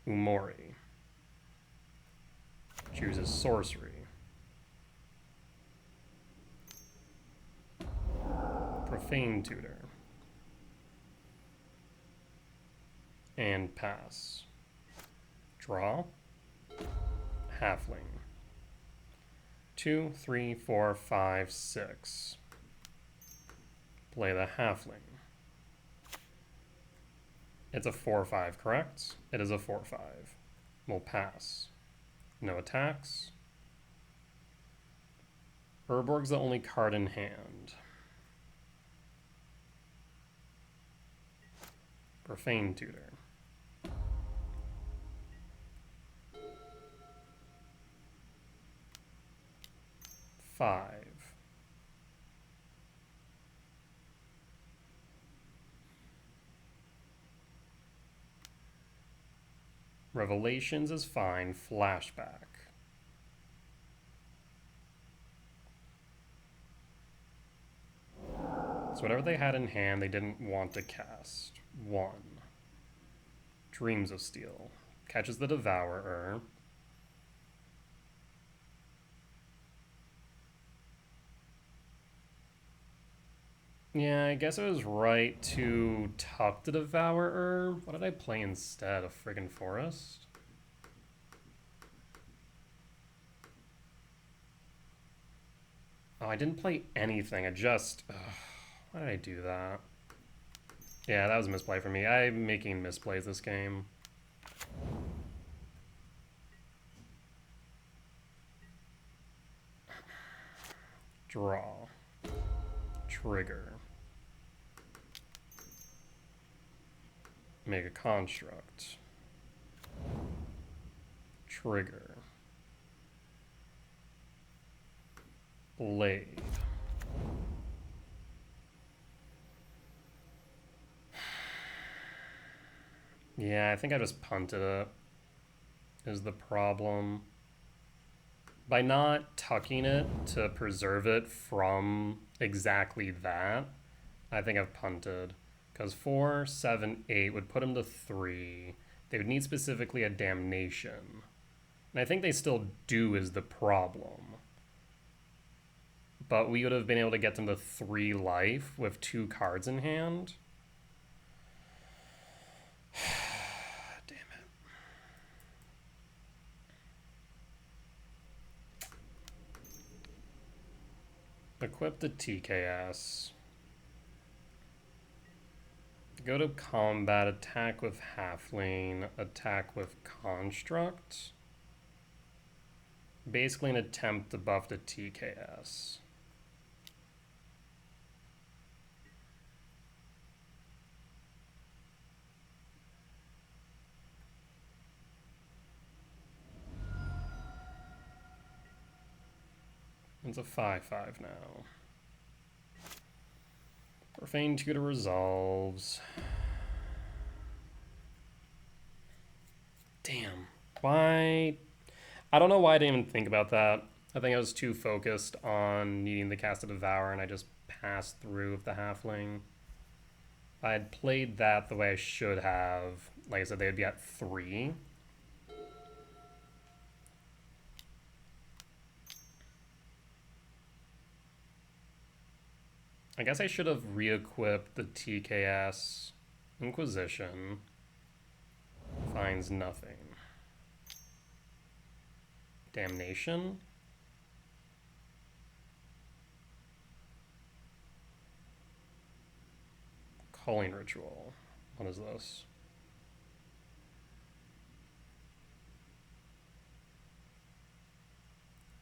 Umori. Chooses sorcery. Profane Tutor. And pass. Draw. Halfling. 2, 3, 4, 5, 6. Play the halfling. It's a 4/5, correct? It is a 4/5. We'll pass. No attacks. Urborg's the only card in hand. Profane Tutor. Five. Revelations is fine. Flashback. So whatever they had in hand, they didn't want to cast. 1. Dreams of Steel. Catches the Devourer. Yeah, I guess it was right to tuck the Devourer. What did I play instead? A friggin' Forest? Oh, I didn't play anything. I just... why did I do that? Yeah, that was a misplay for me. I'm making misplays this game. Draw. Trigger. Make a construct. Trigger. Blade. Yeah, I think I just punted it, is the problem. By not tucking it to preserve it from exactly that, I think I've punted. Because 4, 7, 8 would put him to 3. They would need specifically a Damnation. And I think they still do is the problem. But we would have been able to get them to 3 life with 2 cards in hand. Damn it. Equip the TKS. Go to combat, attack with halfling, attack with construct. Basically an attempt to buff the TKS. It's a 5/5 now. Profane Tutor resolves. Damn. Why? I don't know why I didn't even think about that. I think I was too focused on needing the cast to Devour and I just passed through with the halfling. If I had played that the way I should have, like I said, they'd be at 3. I guess I should have re-equipped the TKS. Inquisition. Finds nothing. Damnation. Culling Ritual. What is this?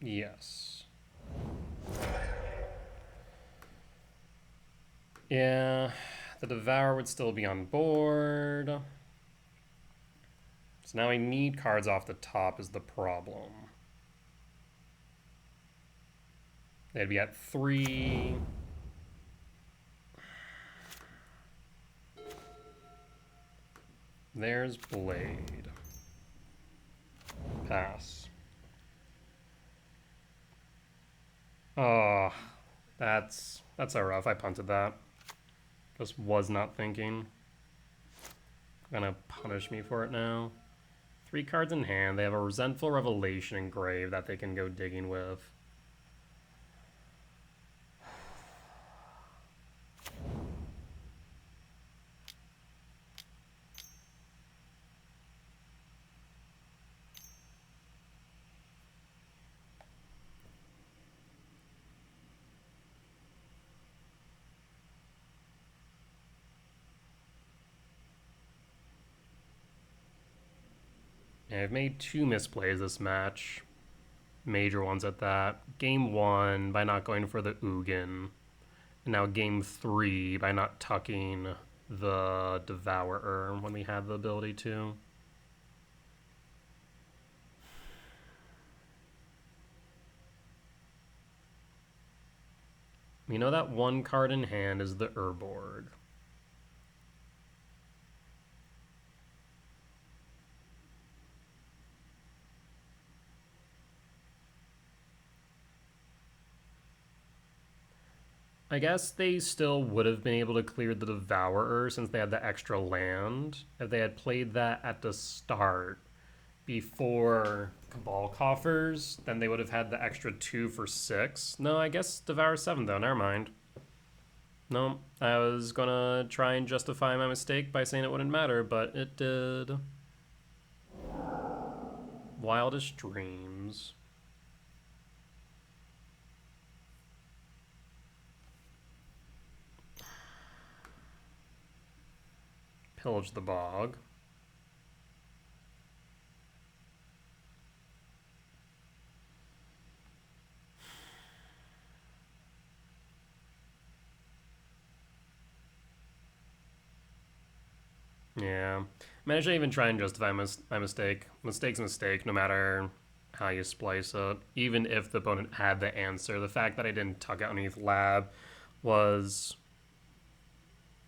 Yes. Yeah, the Devour would still be on board. So now I need cards off the top is the problem. They'd be at 3. There's Blade. Pass. Oh, that's a rough. I punted that. Just was not thinking. Gonna punish me for it now. 3 cards in hand. They have a Resentful Revelation engraved that they can go digging with. Yeah, I've made 2 misplays this match. Major ones at that. Game 1 by not going for the Ugin. And now game 3 by not tucking the Devourer when we had the ability to. You know that 1 card in hand is the Urborg. I guess they still would have been able to clear the Devourer since they had the extra land. If they had played that at the start before Cabal Coffers, then they would have had the extra 2 for 6. No, I guess Devour 7 though, never mind. No, I was gonna try and justify my mistake by saying it wouldn't matter, but it did. Wildest Dreams. Pillage the Bog. Yeah. I mean, I shouldn't even try and justify my mistake. Mistake's a mistake, no matter how you splice it. Even if the opponent had the answer, the fact that I didn't tuck out underneath Lab was...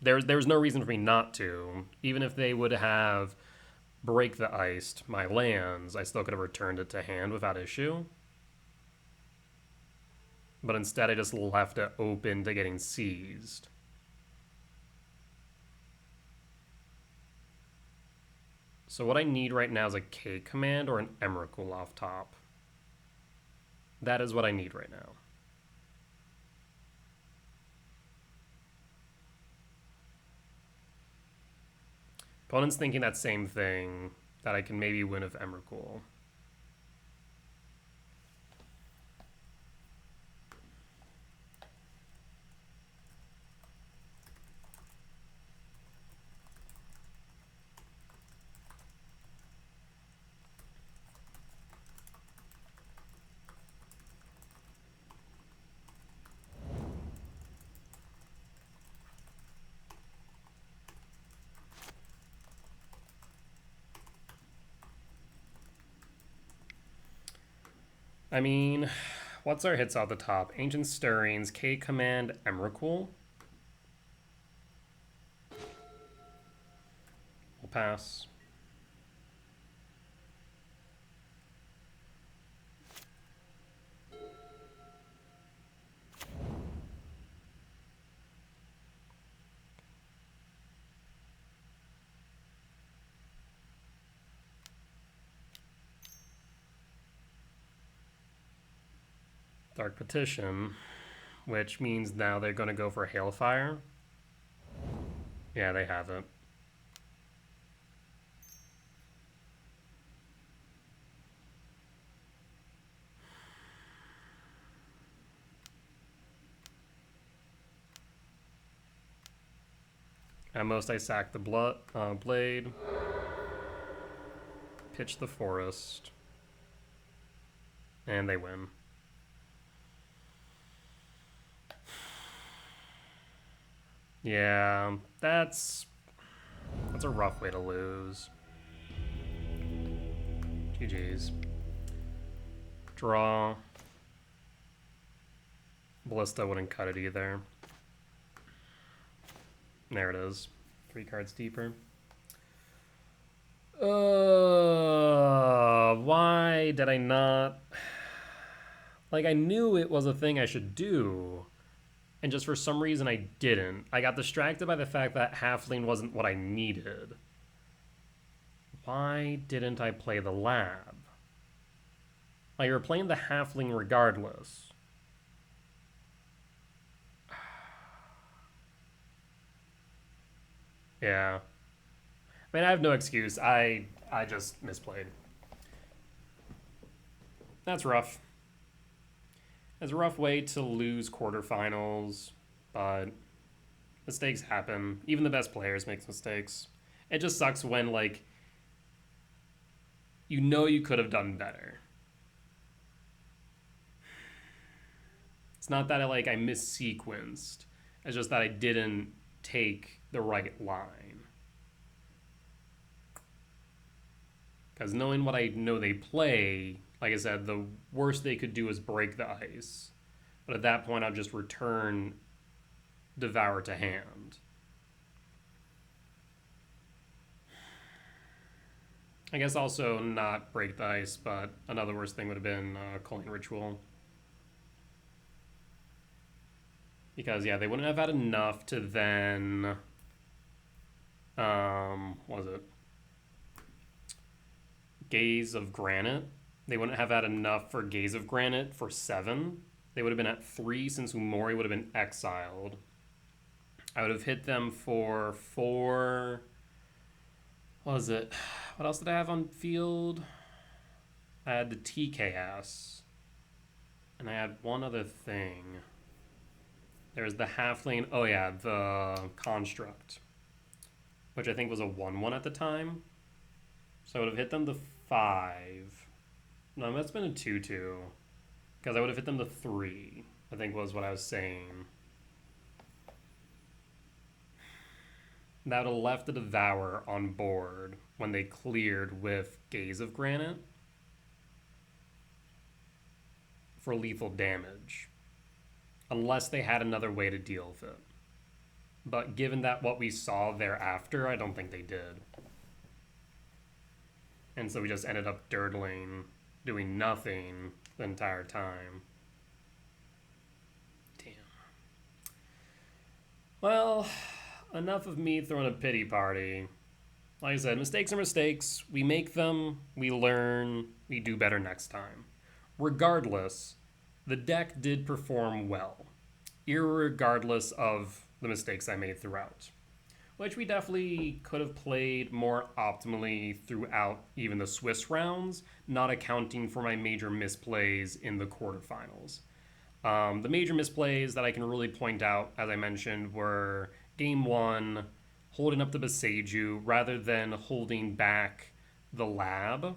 There's no reason for me not to. Even if they would have break the iced my lands, I still could have returned it to hand without issue. But instead, I just left it open to getting seized. So what I need right now is a K command or an Emrakul off top. That is what I need right now. Opponent's thinking that same thing, that I can maybe win with Emrakul. I mean, what's our hits off the top? Ancient Stirrings, K Command, Emrakul. We'll pass. Dark Petition, which means now they're going to go for Hailfire. Yeah, they have it. At most, I sack the blade, pitch the forest, and they win. Yeah, that's a rough way to lose. GG's. Draw. Ballista wouldn't cut it either. There it is. 3 cards deeper. Why did I not... Like, I knew it was a thing I should do, and just for some reason I didn't. I got distracted by the fact that Halfling wasn't what I needed. Why didn't I play the lab? Like, you were playing the Halfling regardless. Yeah. I mean, I have no excuse. I just misplayed. That's rough. It's a rough way to lose quarterfinals, but mistakes happen. Even the best players make mistakes. It just sucks when, like, you know you could have done better. It's not that I missequenced. It's just that I didn't take the right line. Because knowing what I know they play, like I said, the worst they could do is break the ice. But at that point, I'll just return Devour to hand. I guess also not break the ice, but another worst thing would have been Culling Ritual. Because, yeah, they wouldn't have had enough to then... what was it? Gaze of Granite. They wouldn't have had enough for Gaze of Granite for 7. They would have been at 3 since Umori would have been exiled. I would have hit them for 4... What was it? What else did I have on field? I had the TKS. And I had one other thing. There's the Halfling... Oh, yeah, the Construct. Which I think was a 1-1 at the time. So I would have hit them to 5. No, that's been a 2-2. Because I would have hit them to 3, I think was what I was saying. That would have left the Devour on board when they cleared with Gaze of Granite for lethal damage. Unless they had another way to deal with it. But given that what we saw thereafter, I don't think they did. And so we just ended up dirtling, doing nothing the entire time. Damn. Well, enough of me throwing a pity party. Like I said, mistakes are mistakes. We make them, we learn, we do better next time. Regardless, the deck did perform well, irregardless of the mistakes I made throughout, which we definitely could have played more optimally throughout even the Swiss rounds, not accounting for my major misplays in the quarterfinals. The major misplays that I can really point out, as I mentioned, were Game 1, holding up the Boseiju rather than holding back the lab,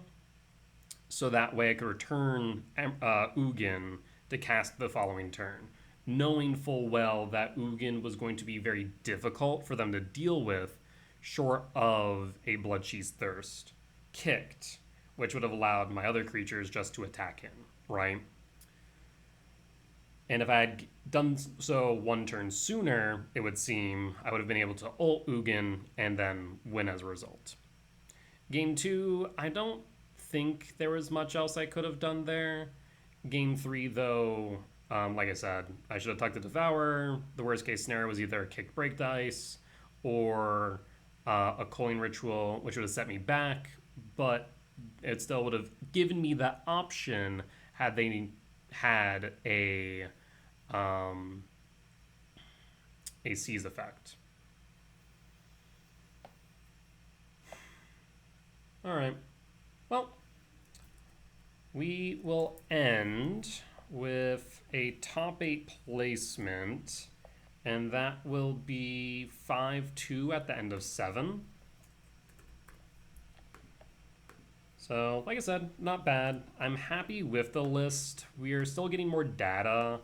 so that way I could return Ugin to cast the following turn, knowing full well that Ugin was going to be very difficult for them to deal with, short of a Bloodchief's Thirst kicked, which would have allowed my other creatures just to attack him, right? And if I had done so 1 turn sooner, it would seem I would have been able to ult Ugin and then win as a result. Game 2, I don't think there was much else I could have done there. Game 3, though, like I said, I should have tucked the Devour. The worst case scenario was either a kick break dice or a Culling Ritual, which would have set me back, but it still would have given me that option had they had a seize effect. All right. Well, we will end with a top 8 placement And that will be 5-2 at the end of 7. So, like I said, not bad. I'm happy with the list. We are still getting more data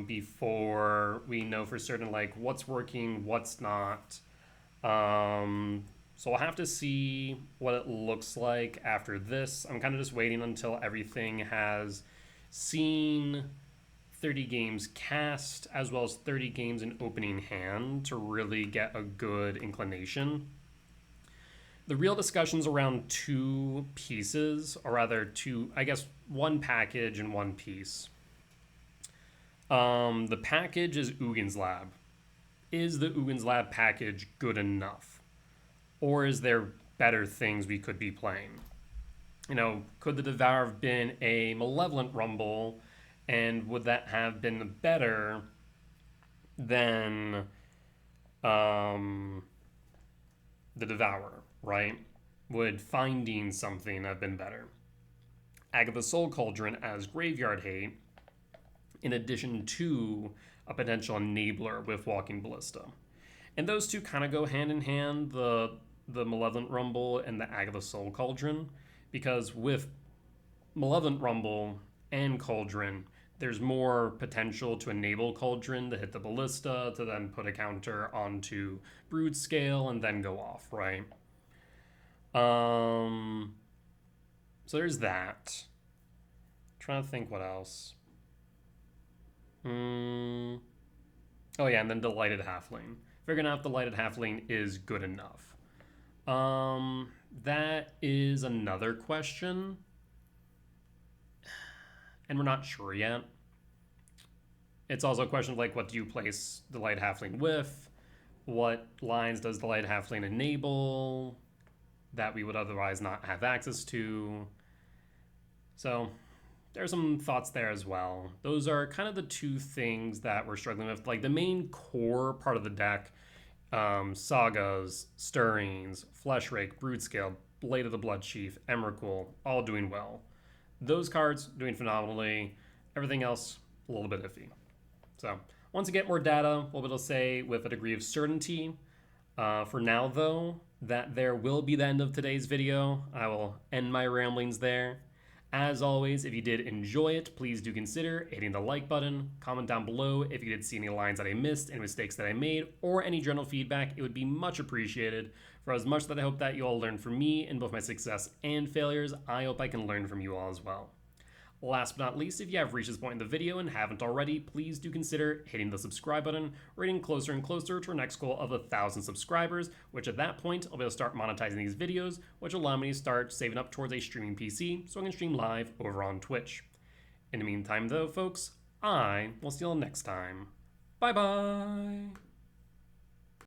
before we know for certain, like, what's working, what's not. So we'll have to see what it looks like after this. I'm kind of just waiting until everything has seen 30 games cast as well as 30 games in opening hand to really get a good inclination. The real discussion's around two pieces, or rather two, I guess, one package and one piece. The package is Ugin's Lab. Is the Ugin's Lab package good enough? Or is there better things we could be playing? You know, could the Devour have been a Malevolent Rumble, and would that have been better than the Devourer, right? Would finding something have been better? Agatha Soul Cauldron as Graveyard Hate, in addition to a potential enabler with Walking Ballista. And those two kind of go hand in hand, the Malevolent Rumble and the Agatha Soul Cauldron, because with Malevolent Rumble and Cauldron, there's more potential to enable Cauldron to hit the Ballista, to then put a counter onto Broodscale and then go off, right? So there's that. Trying to think what else. Oh yeah, and then Delighted Halfling. Figuring out if Delighted Halfling is good enough. That is another question. And we're not sure yet. It's also a question of, like, what do you place Delighted Halfling with? What lines does Delighted Halfling enable that we would otherwise not have access to? So there's some thoughts there as well. Those are kind of the two things that we're struggling with. Like, the main core part of the deck, Sagas, Stirrings, Fleshrake, Broodscale, Blade of the Blood Chief, Emrakul, all doing well. Those cards doing phenomenally. Everything else, a little bit iffy. So once you get more data, we'll be able to say with a degree of certainty. For now, though, that there will be the end of today's video. I will end my ramblings there. As always, if you did enjoy it, please do consider hitting the like button. Comment down below if you did see any lines that I missed, any mistakes that I made, or any general feedback. It would be much appreciated. For as much that I hope that you all learn from me in both my success and failures, I hope I can learn from you all as well. Last but not least, if you have reached this point in the video and haven't already, please do consider hitting the subscribe button. We're getting closer and closer to our next goal of 1,000 subscribers, which at that point, I'll be able to start monetizing these videos, which will allow me to start saving up towards a streaming PC so I can stream live over on Twitch. In the meantime, though, folks, I will see you all next time. Bye-bye!